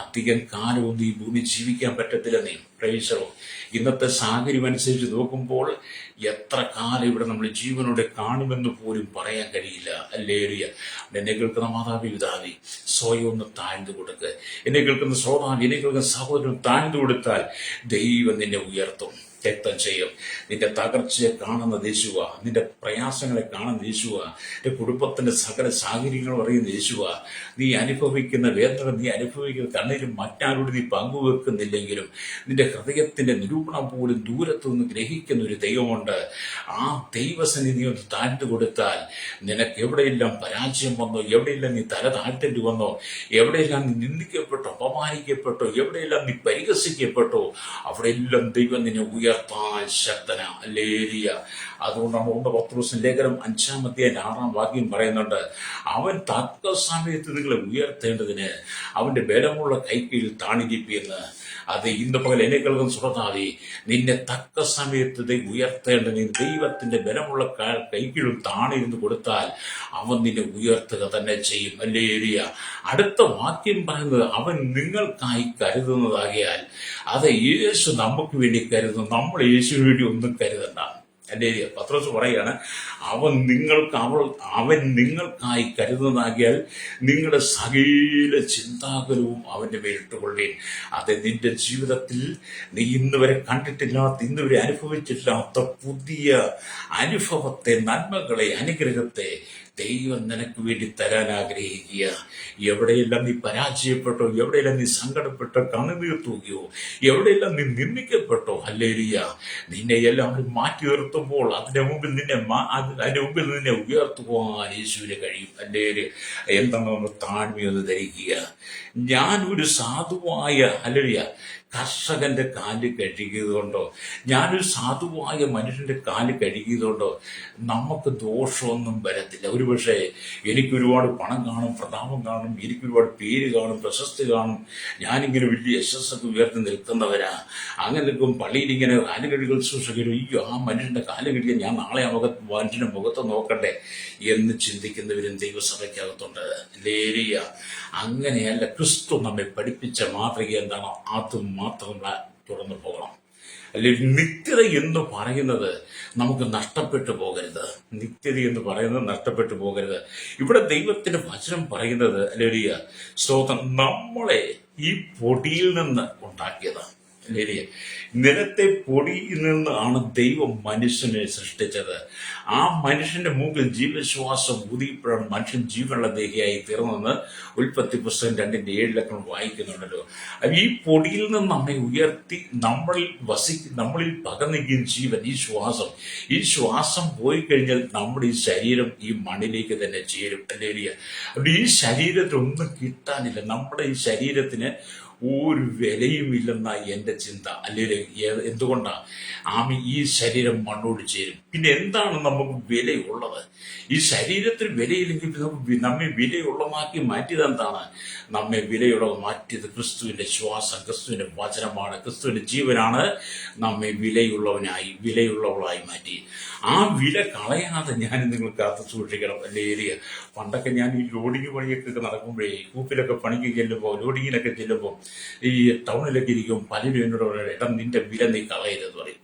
S1: അധികം കാലമൊന്നും ഈ ഭൂമി ജീവിക്കാൻ പറ്റത്തില്ലെന്നേ. പ്രൈസറോ. ഇന്നത്തെ സാഹചര്യം അനുസരിച്ച് നോക്കുമ്പോൾ എത്ര കാലം ഇവിടെ നമ്മൾ ജീവനോടെ കാണുമെന്ന് പോലും പറയാൻ കഴിയില്ല. ഹല്ലേലൂയ. എന്നെ കേൾക്കുന്ന മാതാപിതാവേ, സ്വയം ഒന്ന് താഴ്ന്നു കൊടുക്ക്. എന്നെ കേൾക്കുന്ന ശ്രോതാവ്, എന്നെ കേൾക്കുന്ന സഹോദരൻ താഴ്ന്നു കൊടുത്താൽ ദൈവം നിന്നെ ഉയർത്തും, രക്തം ചെയ്യും. നിന്റെ തകർച്ചയെ കാണുന്ന യേശുവ, നിന്റെ പ്രയാസങ്ങളെ കാണുന്ന യേശുവ, നിന്റെ കുടുംബത്തിന്റെ സകല സാഹചര്യങ്ങൾ അറിയുന്ന യേശുവ, നീ അനുഭവിക്കുന്ന വേദന, നീ അനുഭവിക്കുന്ന കണ്ണീരും മറ്റാരോട് നീ പങ്കുവെക്കുന്നില്ലെങ്കിലും നിന്റെ ഹൃദയത്തിന്റെ നിരൂപണം പോലും ദൂരത്തുനിന്ന് ഗ്രഹിക്കുന്ന ഒരു ദൈവമുണ്ട്. ആ ദൈവസന്നിധി ഒന്ന് താഴ്ന്നു കൊടുത്താൽ നിനക്ക് എവിടെയെല്ലാം പരാജയം വന്നോ, എവിടെയെല്ലാം നീ തല താഴ്ത്തേണ്ടി വന്നോ, എവിടെയെല്ലാം നീ നിന്ദിക്കപ്പെട്ടോ, അപമാനിക്കപ്പെട്ടോ, എവിടെയെല്ലാം നീ പരിഹസിക്കപ്പെട്ടോ, അവിടെയെല്ലാം ദൈവം നിന്നെ ഉയർത്താൻ ശക്തനാ. ഹല്ലേലൂയ. അതുകൊണ്ടാണ് 1 പത്രോസ് ലേഖനം 5-ാം അധ്യായം 6-ാം വാക്യം പറയുന്നുണ്ട്, അവൻ തക്ക സമയത്ത് നിങ്ങളെ ഉയർത്തേണ്ടതിന് അവന്റെ ബലമുള്ള കൈക്കീഴിൽ താണിരിപ്പിയെന്ന്. അത് ഇന്ന് പകൽ എന്നെ കേൾക്കുന്ന ശ്രോതാവേ, നിന്നെ തക്ക സമയത്ത് ഉയർത്തേണ്ടതിന് ദൈവത്തിന്റെ ബലമുള്ള കൈക്കീഴും താണിരുന്ന് കൊടുത്താൽ അവൻ നിന്നെ ഉയർത്തുക തന്നെ ചെയ്യും. ഹല്ലേലൂയ. അടുത്ത വാക്യം പറയുന്നത്, അവൻ നിങ്ങൾക്കായി കരുതുന്നതാകിയാൽ. അത് യേശു നമുക്ക് വേണ്ടി കരുതുന്നു, നമ്മൾ യേശുവിന് വേണ്ടി ഒന്നും കരുതണ്ട. ഹല്ലേലൂയ. പത്രോസ് പറയാണ്, അവൻ നിങ്ങൾക്കായി കരുതുന്നതാകിയാൽ നിങ്ങളുടെ സകല ചിന്താകുലവും അവന്റെ മേലിട്ടുകൊള്ളേൻ. അത് നിന്റെ ജീവിതത്തിൽ നീ ഇന്ന് വരെ കണ്ടിട്ടില്ലാത്ത, ഇന്ന് വരെ അനുഭവിച്ചിട്ടില്ലാത്ത പുതിയ അനുഭവത്തെ, നന്മകളെ, അനുഗ്രഹത്തെ ദൈവം നിനക്ക് വേണ്ടി തരാൻ ആഗ്രഹിക്കുക. എവിടെയെല്ലാം നീ പരാജയപ്പെട്ടോ, എവിടെയെല്ലാം നീ സങ്കടപ്പെട്ടോ, കണ്ണുനീർ തൂക്കിയോ, എവിടെയെല്ലാം നീ നിന്ദിക്കപ്പെട്ടോ, ഹല്ലേലൂയ, നിന്നെ എല്ലാവരും മാറ്റി നിർത്തുമ്പോൾ അതിന്റെ മുമ്പിൽ നിന്നെ ഉയർത്തുവാൻ യേശുവിന് കഴിയും. ഹല്ലേലൂയ. എന്താണ് നമ്മൾ താഴ്മയൊന്ന് ധരിക്കുക. ഞാൻ ഒരു സാധുവായ ഹല്ലേലൂയ കർഷകന്റെ കാല് കഴുകിയതുകൊണ്ടോ, ഞാനൊരു സാധുവായ മനുഷ്യന്റെ കാല് കഴുകിയതുകൊണ്ടോ നമുക്ക് ദോഷമൊന്നും വരത്തില്ല. ഒരുപക്ഷെ എനിക്ക് ഒരുപാട് പണം കാണും, പ്രതാപം കാണും, എനിക്ക് ഒരുപാട് പേര് കാണും, പ്രശസ്തി കാണും, ഞാനിങ്ങനെ വലിയ യശസ്സൊക്കെ ഉയർത്തി നിൽക്കുന്നവരാ. അങ്ങനെ നിൽക്കും പള്ളിയിൽ ഇങ്ങനെ കാലുകഴുകൾ സൂക്ഷിക്കും, അയ്യോ ആ മനുഷ്യന്റെ കാല് കഴുകിയ ഞാൻ നാളെ മനുഷ്യന്റെ മുഖത്ത് നോക്കട്ടെ എന്ന് ചിന്തിക്കുന്നവരും ദൈവസഭയ്ക്കകത്തുണ്ട്. ഹല്ലേലൂയ. അങ്ങനെയല്ല, ക്രിസ്തു നമ്മെ പഠിപ്പിച്ച മാതൃക എന്താണോ അത് മാത്രം തുടർന്ന് പോകണം. അല്ലെങ്കിൽ നിത്യത എന്ന് പറയുന്നത് നമുക്ക് നഷ്ടപ്പെട്ടു പോകരുത്. നിത്യത എന്ന് പറയുന്നത് നഷ്ടപ്പെട്ടു പോകരുത്. ഇവിടെ ദൈവത്തിന്റെ വചനം പറയുന്നത്, ഹല്ലേലൂയ സ്തോത്രം, നമ്മളെ ഈ പൊടിയിൽ നിന്ന് ഉണ്ടാക്കിയതാണ്. ശരിയ. നിലത്തെ പൊടിയിൽ നിന്നാണ് ദൈവം മനുഷ്യനെ സൃഷ്ടിച്ചത്. ആ മനുഷ്യന്റെ മൂക്കിൽ ജീവശ്വാസം ഊതിയപ്പോഴാണ് മനുഷ്യൻ ജീവനുള്ള ദേഹിയായി തീർന്നെന്ന് ഉൽപ്പത്തി പുസ്തകം 2:7 വായിക്കുന്നുണ്ടല്ലോ. ഈ പൊടിയിൽ നിന്ന് നമ്മെ ഉയർത്തി നമ്മളിൽ പകർന്നിരിക്കുന്ന ജീവൻ, ഈ ശ്വാസം പോയി കഴിഞ്ഞാൽ നമ്മുടെ ഈ ശരീരം ഈ മണ്ണിലേക്ക് തന്നെ ചേരും. അല്ലേരിയ. അവിടെ ഈ ശരീരത്തിൽ ഒന്നും കിട്ടാനില്ല. നമ്മുടെ ഈ ശരീരത്തിന് ഒരു വിലയുമില്ലെന്ന എൻ്റെ ചിന്ത. അല്ലെങ്കിൽ എന്തുകൊണ്ടാണ് ഈ ശരീരം മണ്ണോട് ചേരും? പിന്നെ എന്താണ് നമുക്ക് വിലയുള്ളത്? ഈ ശരീരത്തിന് വിലയില്ലെങ്കിൽ നമ്മെ വിലയുള്ളതാക്കി മാറ്റിയത് എന്താണ്? നമ്മെ വിലയുള്ളത് മാറ്റിയത് ക്രിസ്തുവിന്റെ ശ്വാസം, ക്രിസ്തുവിന്റെ വചനമാണ്, ക്രിസ്തുവിന്റെ ജീവനാണ് നമ്മെ വിലയുള്ളവളായി മാറ്റി. ആ വില കളയാതെ ഞാൻ നിങ്ങൾ കാത്തു സൂക്ഷിക്കണം. ഏരിയ പണ്ടൊക്കെ ഞാൻ ഈ ലോഡിങ് പണിയൊക്കെ നടക്കുമ്പോഴേ കൂപ്പിലൊക്കെ പണിക്ക് ചെല്ലുമ്പോൾ, ലോഡിങ്ങിനൊക്കെ ചെല്ലുമ്പോൾ ഈ ടൗണിലൊക്കെ ഇരിക്കും, പലരും എന്നോട് പറയുന്നത്, എടാ നിന്റെ വില നീ കളയരുതെന്ന് പറയും.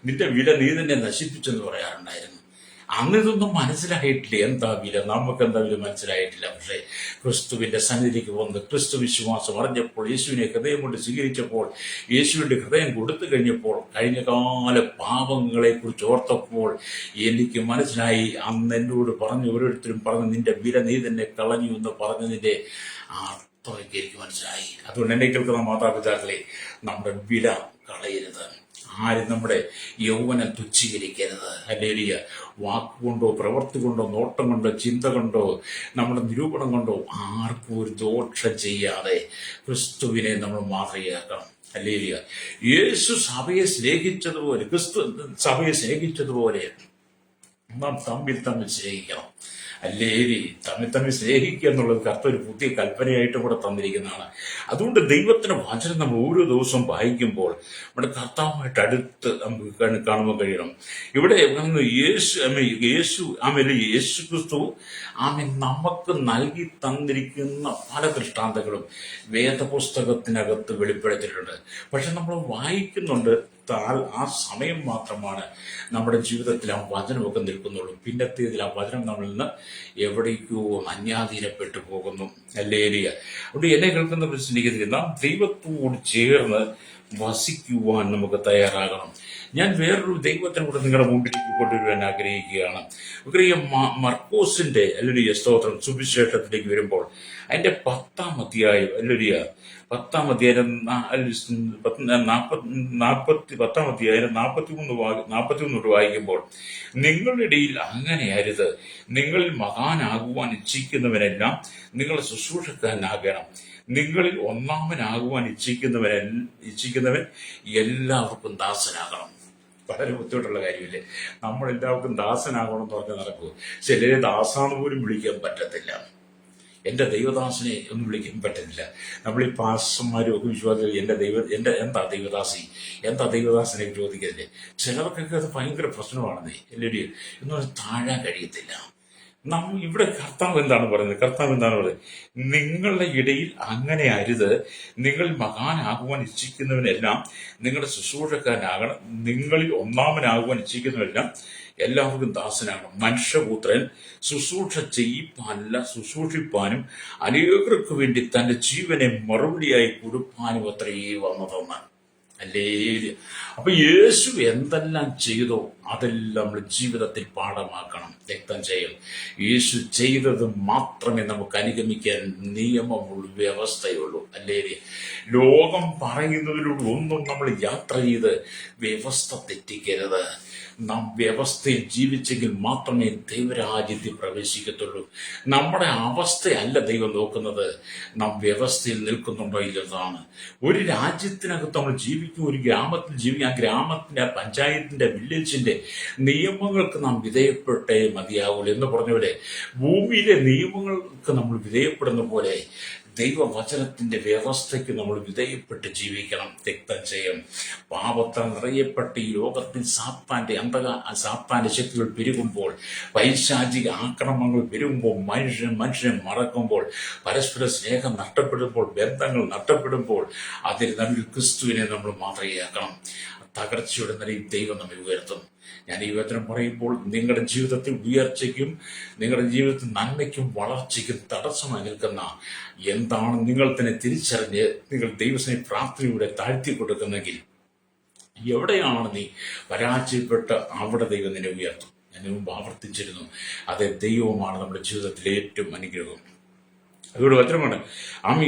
S1: നിന്റെ വില നീ തന്നെ നശിപ്പിച്ചെന്ന് പറയാറുണ്ടായിരുന്നു. അന്ന് ഇതൊന്നും മനസ്സിലായിട്ടില്ല. എന്താ വില, നമുക്ക് എന്താ വില മനസ്സിലായിട്ടില്ല. പക്ഷേ ക്രിസ്തുവിന്റെ സന്നിധിക്ക് വന്ന് ക്രിസ്തു വിശ്വാസം അറിഞ്ഞപ്പോൾ, യേശുവിനെ ഹൃദയം കൊണ്ട് സ്വീകരിച്ചപ്പോൾ, യേശുവിന്റെ ഹൃദയം കൊടുത്തു കഴിഞ്ഞപ്പോൾ, കഴിഞ്ഞകാല പാപങ്ങളെ കുറിച്ച് ഓർത്തപ്പോൾ എനിക്ക് മനസ്സിലായി. അന്ന് എന്നോട് ഓരോരുത്തരും പറഞ്ഞു, നിന്റെ വില നീ തന്നെ കളഞ്ഞു എന്ന് പറഞ്ഞതിന്റെ അർത്ഥമൊക്കെ എനിക്ക് മനസ്സിലായി. അതുകൊണ്ട് എന്നെ കേൾക്കുന്ന മാതാപിതാക്കളെ, നമ്മുടെ വില കളയരുത്. ആരും നമ്മുടെ യൗവനം തുച്ഛീകരിക്കരുത്. ഹല്ലേലൂയ. വാക്കുകൊണ്ടോ പ്രവൃത്തി കൊണ്ടോ നോട്ടം കൊണ്ടോ ചിന്ത കൊണ്ടോ നമ്മുടെ നിരൂപണം കൊണ്ടോ ആർക്കും ഒരു ദോഷം ചെയ്യാതെ ക്രിസ്തുവിനെ നമ്മൾ മാതൃകയാക്കണം. ഹല്ലേലൂയ. യേശു സഭയെ സ്നേഹിച്ചതുപോലെ, ക്രിസ്തു സഭയെ സ്നേഹിച്ചതുപോലെ നാം തമ്മിൽ സ്നേഹിക്കണം. അല്ലേരി തമ്മിൽ സ്നേഹിക്കുക എന്നുള്ളത് കർത്താവ് ഒരു പുതിയ കൽപ്പനയായിട്ട് കൂടെ തന്നിരിക്കുന്നതാണ്. അതുകൊണ്ട് ദൈവത്തിന്റെ വചനം നമ്മൾ ഓരോ ദിവസവും വായിക്കുമ്പോൾ നമ്മുടെ കർത്താവുമായിട്ട് അടുത്ത് നമുക്ക് കാണുമ്പോൾ കഴിയണം. ഇവിടെ യേശു ക്രിസ്തു നമുക്ക് നൽകി തന്നിരിക്കുന്ന പല ദൃഷ്ടാന്തങ്ങളും വേദപുസ്തകത്തിനകത്ത് വെളിപ്പെടുത്തിയിട്ടുണ്ട്. പക്ഷെ നമ്മൾ വായിക്കുന്നുണ്ട്, ആ സമയം മാത്രമാണ് നമ്മുടെ ജീവിതത്തിൽ ആ വചനമൊക്കെ നിൽക്കുന്നുള്ളൂ. പിന്നത്തേതിൽ ആ വചനം നമ്മളിൽ നിന്ന് എവിടേക്കോ അന്യാധീനപ്പെട്ടു പോകുന്നു. അല്ലേരിയ. അതുകൊണ്ട് എന്നെ കേൾക്കുന്ന സ്നേഹിതരെ, നാം ദൈവത്തോട് ചേർന്ന് വസിക്കുവാൻ നമുക്ക് തയ്യാറാകണം. ഞാൻ വേറൊരു ദൈവത്തിനെ കൂടെ നിങ്ങളുടെ മുമ്പിലേക്ക് കൊണ്ടുവരുവാൻ ആഗ്രഹിക്കുകയാണ്. മർക്കോസിന്റെ സ്തോത്രം സുവിശേഷത്തിലേക്ക് വരുമ്പോൾ അതിന്റെ 10-ാം അധ്യായം 10-ാം അധ്യായം 43 വായിക്കുമ്പോൾ, നിങ്ങളുടെ ഇടയിൽ അങ്ങനെ അരുത്. നിങ്ങളിൽ മഹാനാകുവാൻ ഇച്ഛിക്കുന്നവനെല്ലാം നിങ്ങളുടെ ശുശ്രൂഷക്കാരനാകണം. നിങ്ങളിൽ ഒന്നാമനാകുവാൻ ഇച്ഛിക്കുന്നവൻ എല്ലാവർക്കും ദാസനാകണം. വളരെ ബുദ്ധിമുട്ടുള്ള കാര്യമില്ലേ? നമ്മളെല്ലാവർക്കും ദാസനാകണമെന്ന് പറഞ്ഞ് നടക്കൂ. ചിലരെ ദാസാന്ന് പോലും വിളിക്കാൻ പറ്റത്തില്ല. എൻ്റെ ദൈവദാസനെ ഒന്നും വിളിക്കാൻ പറ്റുന്നില്ല. നമ്മൾ ഈ പാസ്റ്റർമാരും ഒക്കെ വിശ്വാസികൾ എന്താ ദൈവദാസനെ ചോദിക്കത്തില്ലേ? ചിലർക്കൊക്കെ അത് ഭയങ്കര പ്രശ്നമാണെന്നേ. എല്ലാവരും എന്നൊന്നും താഴാൻ കഴിയത്തില്ല. ഇവിടെ കർത്താവ് എന്താണ് പറയുന്നത്? നിങ്ങളുടെ ഇടയിൽ അങ്ങനെ അരുത്. നിങ്ങൾ മഹാനാകുവാൻ ഇച്ഛിക്കുന്നവനെല്ലാം നിങ്ങളുടെ ശുശ്രൂഷക്കാരനാകണം. നിങ്ങളിൽ ഒന്നാമനാകുവാൻ ഇച്ഛിക്കുന്നവരെല്ലാം എല്ലാവർക്കും ദാസനാകണം. മനുഷ്യപുത്രൻ ശുശ്രൂഷ ചെയ്യിപ്പാനല്ല, ശുശ്രൂഷിപ്പാനും അനേകർക്ക് വേണ്ടി തന്റെ ജീവനെ മറുപടിയായി കൊടുപ്പാനും അത്രയേ വന്നതെന്നാണ്. അല്ലേ? അപ്പൊ യേശു എന്തെല്ലാം ചെയ്തോ അതെല്ലാം നമ്മൾ ജീവിതത്തിൽ പാഠമാക്കണം. രക്തം ചെയ്യും. യേശു ചെയ്തത് മാത്രമേ നമുക്ക് അനുഗമിക്കാൻ നിയമമുള്ളൂ, വ്യവസ്ഥയുള്ളൂ. അല്ലേ? ലോകം പറയുന്നതിലൂടെ ഒന്നും നമ്മൾ യാത്ര ചെയ്ത് വ്യവസ്ഥ തെറ്റിക്കരുത്. നാം വ്യവസ്ഥയിൽ ജീവിച്ചെങ്കിൽ മാത്രമേ ദൈവരാജ്യത്തിൽ പ്രവേശിക്കത്തുള്ളൂ. നമ്മുടെ അവസ്ഥയല്ല ദൈവം നോക്കുന്നത്, നാം വ്യവസ്ഥയിൽ നിൽക്കുന്നുണ്ടോ ഇല്ലെന്നാണ്. ഒരു രാജ്യത്തിനകത്ത് നമ്മൾ ജീവിക്കും, ഒരു ഗ്രാമത്തിൽ ജീവിക്കും. ആ ഗ്രാമത്തിന്റെ, പഞ്ചായത്തിന്റെ, വില്ലേജിന്റെ നിയമങ്ങൾക്ക് നാം വിധേയപ്പെട്ടേ മതിയാവുള്ളൂ എന്ന് പറഞ്ഞപോലെ ഭൂമിയിലെ നിയമങ്ങൾക്ക് നമ്മൾ വിധേയപ്പെടുന്ന പോലെ ദൈവവചനത്തിന്റെ വ്യവസ്ഥയ്ക്ക് നമ്മൾ വിധേയപ്പെട്ട് ജീവിക്കണം. രക്തം ചെയ്യും. പാപത്താൽ നിറയപ്പെട്ട ഈ ലോകത്തിൽ സാത്താന്റെ ശക്തികൾ പെരുകുമ്പോൾ, പൈശാചിക ആക്രമണങ്ങൾ പെരുകുമ്പോൾ, മനുഷ്യനെ മറക്കുമ്പോൾ, പരസ്പര സ്നേഹം നഷ്ടപ്പെടുമ്പോൾ, ബന്ധങ്ങൾ നഷ്ടപ്പെടുമ്പോൾ, അതിൽ നമ്മൾ ക്രിസ്തുവിനെ നമ്മൾ മാതൃകയാക്കണം. തകർച്ചയുടെ നിലയിൽ ദൈവം നമ്മെ ഉയർത്തും. ഞാൻ ഈ വചനം പറയുമ്പോൾ നിങ്ങളുടെ ജീവിതത്തിൽ ഉയർച്ചയ്ക്കും നിങ്ങളുടെ ജീവിതത്തിൽ നന്മയ്ക്കും വളർച്ചയ്ക്കും തടസ്സമായി നിൽക്കുന്ന എന്താണ് നിങ്ങൾ തന്നെ തിരിച്ചറിഞ്ഞ് നിങ്ങൾ ദൈവത്തിനെ പ്രാർത്ഥനയിലൂടെ താഴ്ത്തി കൊടുക്കുന്നെങ്കിൽ എവിടെയാണ് നീ പരാജയപ്പെട്ട് അവിടെ ദൈവം നിന്നെ ഉയർത്തും. ഞാൻ മുമ്പ് ആവർത്തിച്ചിരുന്നു, അത് ദൈവമാണ് നമ്മുടെ ജീവിതത്തിലെ ഏറ്റവും അനുഗ്രഹം. അതുകൊണ്ട് വചനമാണ്,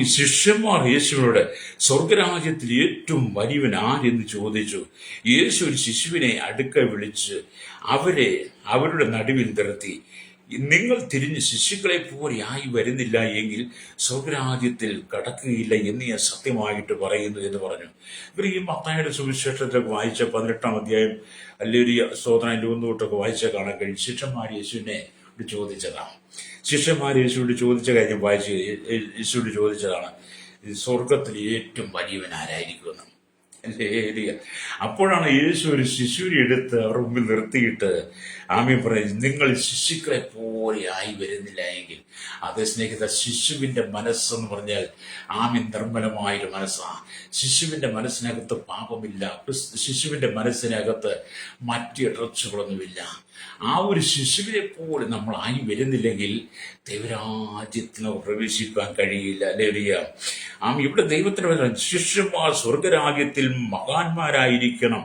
S1: ഈ ശിഷ്യന്മാർ യേശുവിനോട് സ്വർഗരാജ്യത്തിൽ ഏറ്റവും വലിയവൻ ആരെന്ന് ചോദിച്ചു. യേശു ഒരു ശിശുവിനെ അടുക്ക വിളിച്ച് അവരുടെ നടുവിൽ നിർത്തി, നിങ്ങൾ തിരിഞ്ഞ് ശിശുക്കളെ പോലെ ആയി വരുന്നില്ല എങ്കിൽ സ്വർഗരാജ്യത്തിൽ കടക്കുകയില്ല എന്ന് ഞാൻ സത്യമായിട്ട് പറയുന്നു എന്ന് പറഞ്ഞു. ഇവർ ഈ മത്തായിയുടെ സുവിശേഷത്തിലൊക്കെ വായിച്ച 18-ാം അധ്യായം ഹല്ലേലൂയ സ്തോത്രം 1 തൊട്ടൊക്കെ വായിച്ച കാണാൻ കഴിയും. ശിഷ്യന്മാർ യേശുവിനെ ചോദിച്ചതാണ്. ശിഷ്യന്മാർ യേശുവിനോട് ചോദിച്ച കാര്യം വായിച്ച് യേശുവിനോട് ചോദിച്ചതാണ്, സ്വർഗത്തിൽ ഏറ്റവും വലിയവൻ ആരായിരിക്കുമെന്ന്. അപ്പോഴാണ് യേശു ഒരു ശിശുവിനെ എടുത്ത് അവരുടെ മുമ്പിൽ നിർത്തിയിട്ട് ആമീൻ പറയും, നിങ്ങൾ ശിശുക്കളെ പോലെ ആയി വരുന്നില്ല എങ്കിൽ. അത് സ്നേഹിത, ശിശുവിന്റെ മനസ്സെന്ന് പറഞ്ഞാൽ നിർമ്മലമായൊരു മനസ്സാണ്. ശിശുവിന്റെ മനസ്സിനകത്ത് പാപമില്ല. ശിശുവിന്റെ മനസ്സിനകത്ത് മറ്റ് ഇടർച്ചകളൊന്നുമില്ല. ആ ഒരു ശിശുവിനെ പോലെ നമ്മൾ ആയി വരുന്നില്ലെങ്കിൽ ദൈവരാജ്യത്തിന് പ്രവേശിക്കാൻ കഴിയില്ല. ഹല്ലേലൂയ. ഇവിടെ ദൈവത്തിന് ശിഷ്യന്മാർ സ്വർഗരാജ്യത്തിൽ മഹാന്മാരായിരിക്കണം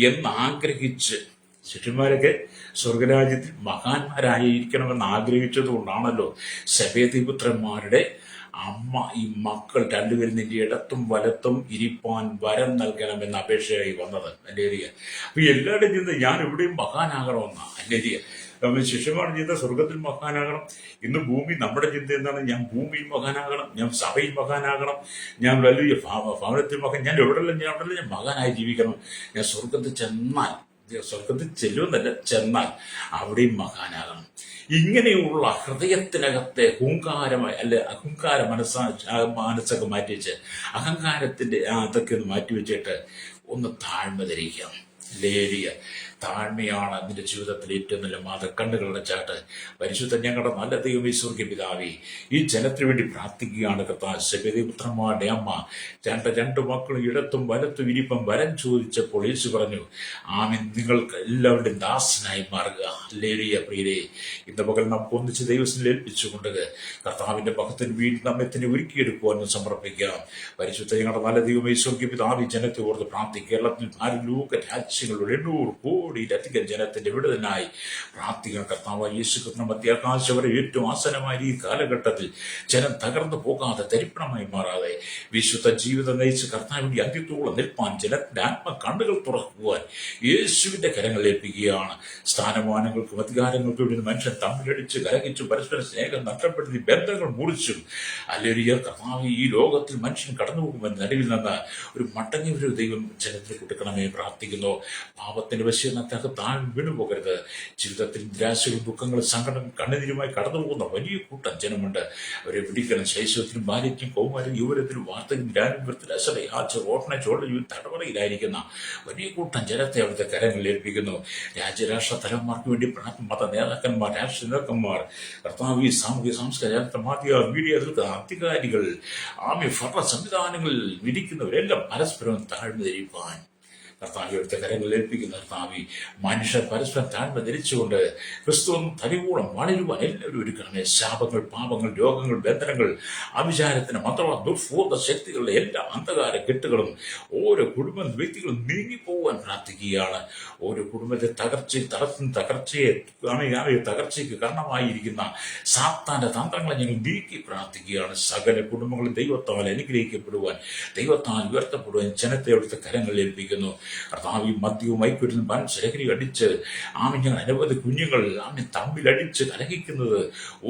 S1: എന്ന് ആഗ്രഹിച്ച്, ശിഷ്യന്മാരൊക്കെ സ്വർഗരാജ്യത്തിൽ മഹാന്മാരായിരിക്കണമെന്ന് ആഗ്രഹിച്ചത് കൊണ്ടാണല്ലോ സെബെദീപുത്രന്മാരുടെ അമ്മ ഈ മക്കൾ രണ്ടുപേരും നിന്റെ ഇടത്തും വലത്തും ഇരിപ്പാൻ വരം നൽകണമെന്ന അപേക്ഷയായി വന്നത്. ഹല്ലേലൂയ. അപ്പൊ എല്ലാവരുടെയും ചിന്ത ഞാൻ എവിടെയും മഹാനാകണമെന്നാണ്. ഹല്ലേലൂയ. ശിഷ്യന്മാരുടെ ചിന്ത സ്വർഗത്തിൽ മഹാനാകണം. ഇന്ന് നമ്മുടെ ചിന്ത എന്താണ്? ഞാൻ ഭൂമിയിൽ മഹാനാകണം, ഞാൻ സഭയിൽ മഹാനാകണം, ഞാൻ വലിയ ഭവനത്തിൽ ഞാൻ എവിടെല്ലാം ഞാൻ മഹാനായി ജീവിക്കണം. ഞാൻ സ്വർഗത്തിൽ ചെല്ലുമെന്നല്ല, ചെന്നാൽ അവിടെയും മഹാനാകണം. ഇങ്ങനെയുള്ള ഹൃദയത്തിനകത്തെ അഹങ്കാര മനസ്സൊക്കെ മാറ്റിവെച്ച്, അഹങ്കാരത്തിന്റെ അതൊക്കെ ഒന്ന് മാറ്റിവെച്ചിട്ട് ഒന്ന് താഴ്മ ധരിക്കാം. ഹല്ലേലൂയ. താഴ്മയാണ് നിന്റെ ജീവിതത്തിൽ ഏറ്റവും നല്ല കണ്ണുകളുടെ ചാട്ട്. പരിശുദ്ധ ഞങ്ങളുടെ നല്ല ദൈവമേ, സ്വർഗ്ഗീയ പിതാവേ, ഈ ജനത്തിനു വേണ്ടി പ്രാർത്ഥിക്കുകയാണ് കർത്താവേ. സെബെദീപുത്രന്മാരുടെ അമ്മ രണ്ട് മക്കളും ഇടത്തും വലത്തും ഇരിപ്പം വരം ചോദിച്ചപ്പോൾ യേശു പറഞ്ഞു, ആമേൻ, നിങ്ങൾക്ക് എല്ലാവരുടെയും ദാസനായി മാറുക. ഹല്ലേലൂയ. പ്രിയരേ, ഇന്ന് പകൽ നമുക്ക് ഒന്നിച്ച് ദൈവത്തിൽ ഏൽപ്പിച്ചുകൊണ്ട് കർത്താവിന്റെ ഭക്തന് വീണ്ടും നമ്മെ തന്നെ ഒരുക്കിയെടുക്കുവാനും സമർപ്പിക്കാം. പരിശുദ്ധ ഞങ്ങളുടെ നല്ല ദൈവമേ, സ്വർഗ്ഗീയ പിതാവേ, ജനത്തെ ഓർത്ത് പ്രാർത്ഥിക്കുക. കേരളത്തിൽ 4 ലോക രാജ്യങ്ങളുടെ 800 കോടിയിലധികം ജനത്തിന്റെ വിടുതലിനായി പ്രാർത്ഥിക്കണം. കർത്താവ് യേശുക്രിസ്തു മധ്യാകാശം വരെ ഏറ്റവും ആസനമായ ഈ കാലഘട്ടത്തിൽ ജനം തകർന്നു പോകാതെ തരിപ്പണമായി മാറാതെ വിശുദ്ധ ജീവിതം നയിച്ച് കർത്താവിന്റെ അന്ത്യത്തോളം നിൽപ്പാൻ ജനത്തിന്റെ ആത്മ കണ്ണുകൾ തുറക്കുവാൻ യേശുവിന്റെ കരങ്ങൾ ഏൽപ്പിക്കുകയാണ്. സ്ഥാനമാനങ്ങൾക്കും അധികാരങ്ങൾക്കും വേണ്ടി മനുഷ്യൻ തമ്മിലടിച്ച് കലഹിച്ചു പരസ്പര സ്നേഹം നഷ്ടപ്പെടുത്തി ബന്ധങ്ങൾ മുറിച്ചും ഹല്ലേലൂയ കർത്താവ് ഈ ലോകത്തിൽ മനുഷ്യൻ കടന്നു പോകുമെന്ന് നടുവിൽ നിന്ന് ഒരു മടങ്ങി ഒരു ദൈവം ജനത്തിന് കൊടുക്കണമേ പ്രാർത്ഥിക്കുന്നു. പാപത്തിന്റെ വശ്യനത്തൊക്കെ താഴ്ന്നു വീണുപോകരുത്. ജീവിതത്തിൽ നിരാശകളും ദുഃഖങ്ങളും സങ്കടം കണ്ണുനീരുമായി കടന്നു പോകുന്ന വലിയ കൂട്ടം ജനമുണ്ട്. അവരെ പിടിക്കണം. ശൈശവത്തിനും ബാല്യത്തിനും കൗമാരം യൗവനത്തിനും വാർത്തയും രാജ്യത്തിൽ ഓട്ടന ചോടലും തടവറയിലായിരിക്കുന്ന വലിയ കൂട്ടം ജനത്തെ അവിടുത്തെ കരങ്ങളിൽ ഏൽപ്പിക്കുന്നു. രാജ്യരാഷ്ട്ര തലവന്മാർക്ക് വേണ്ടി മത നേതാക്കന്മാർ, രാഷ്ട്രീയ നേതാക്കന്മാർ, കർത്താവ്, സാമൂഹിക സാംസ്കാരിക മാധ്യമ മീഡിയ അധികാരികൾ, ഭരണ സംവിധാനങ്ങളിൽ വിധിക്കുന്നവരെല്ലാം പരസ്പരം താഴ്ന്നു ധരിപ്പാൻ കർത്താവ് എടുത്ത കരങ്ങളിൽ ഏൽപ്പിക്കുന്ന കർത്താവ്, മനുഷ്യർ പരസ്പരം താഴ്മ ധരിച്ചുകൊണ്ട് ക്രിസ്തുവും തനിവോളം വളരുവാൻ എല്ലാവരും ഒരുക്കണമേ. ശാപങ്ങൾ, പാപങ്ങൾ, രോഗങ്ങൾ, ബന്ധനങ്ങൾ, അവിചാരത്തിന് മാത്രമല്ല ദുർബോധ ശക്തികളുടെ എല്ലാ അന്ധകാര കെട്ടുകളും ഓരോ കുടുംബ വ്യക്തികളും നീങ്ങിപ്പോവാൻ പ്രാർത്ഥിക്കുകയാണ്. ഓരോ കുടുംബത്തെ തകർച്ചയ്ക്ക് കാരണമായിരിക്കുന്ന സാത്താന്റെ തന്ത്രങ്ങളെ ഞങ്ങൾ നീക്കി പ്രാർത്ഥിക്കുകയാണ്. സകല കുടുംബങ്ങളും ദൈവത്താൽ അനുഗ്രഹിക്കപ്പെടുവാൻ, ദൈവത്താൽ ഉയർത്തപ്പെടുവാൻ ജനത്തെ അവിടുത്തെ കരങ്ങളിൽ ഏൽപ്പിക്കുന്നു. കർത്താവ്, മദ്യവും മയക്കുമരുന്നും ലഹരി അടിച്ച് ഞങ്ങൾ അനവധി കുഞ്ഞുങ്ങൾ തമ്മിലടിച്ച് കലഹിക്കുന്നത്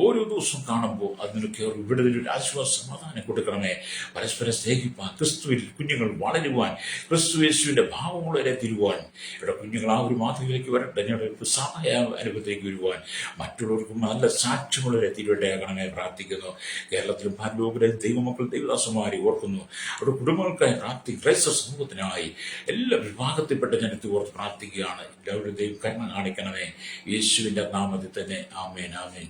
S1: ഓരോ ദിവസവും കാണുമ്പോൾ അതിനൊക്കെ ഇവിടെ ഒരു ആശ്വാസ സമാധാനം കൊടുക്കണമേ. പരസ്പരം സ്നേഹിപ്പാൻ, ക്രിസ്തുവിൽ കുഞ്ഞുങ്ങൾ വളരുവാൻ, ക്രിസ്തു യേശുവിന്റെ ഭാവമുള്ളവരെ തിരുവാൻ, ഇവിടെ കുഞ്ഞുങ്ങൾ ആ ഒരു മാതൃകയിലേക്ക് വരട്ടെ. ഞങ്ങളുടെ സഹായ അനുഭവത്തിലേക്ക് വരുവാൻ, മറ്റുള്ളവർക്കും നല്ല സാക്ഷ്യമുള്ളവരെ തിരുവട്ടയാകണമേ പ്രാർത്ഥിക്കുന്നു. കേരളത്തിലും ഭാരതത്തിലും ദൈവമക്കൾ, ദൈവദാസന്മാരെ ഓർക്കുന്നു. അവരുടെ കുടുംബങ്ങൾക്കായി ക്രൈസ്തവ സമൂഹത്തിനായി എല്ലാ വിഭാഗത്തിൽപ്പെട്ട ജനത്തെ ഓർത്ത് പ്രാർത്ഥിക്കുകയാണ്. എല്ലാവരുടെയും കരുണ കാണിക്കണമേ. യേശുവിന്റെ നാമത്തിൽ തന്നെ. ആമേൻ, ആമേൻ.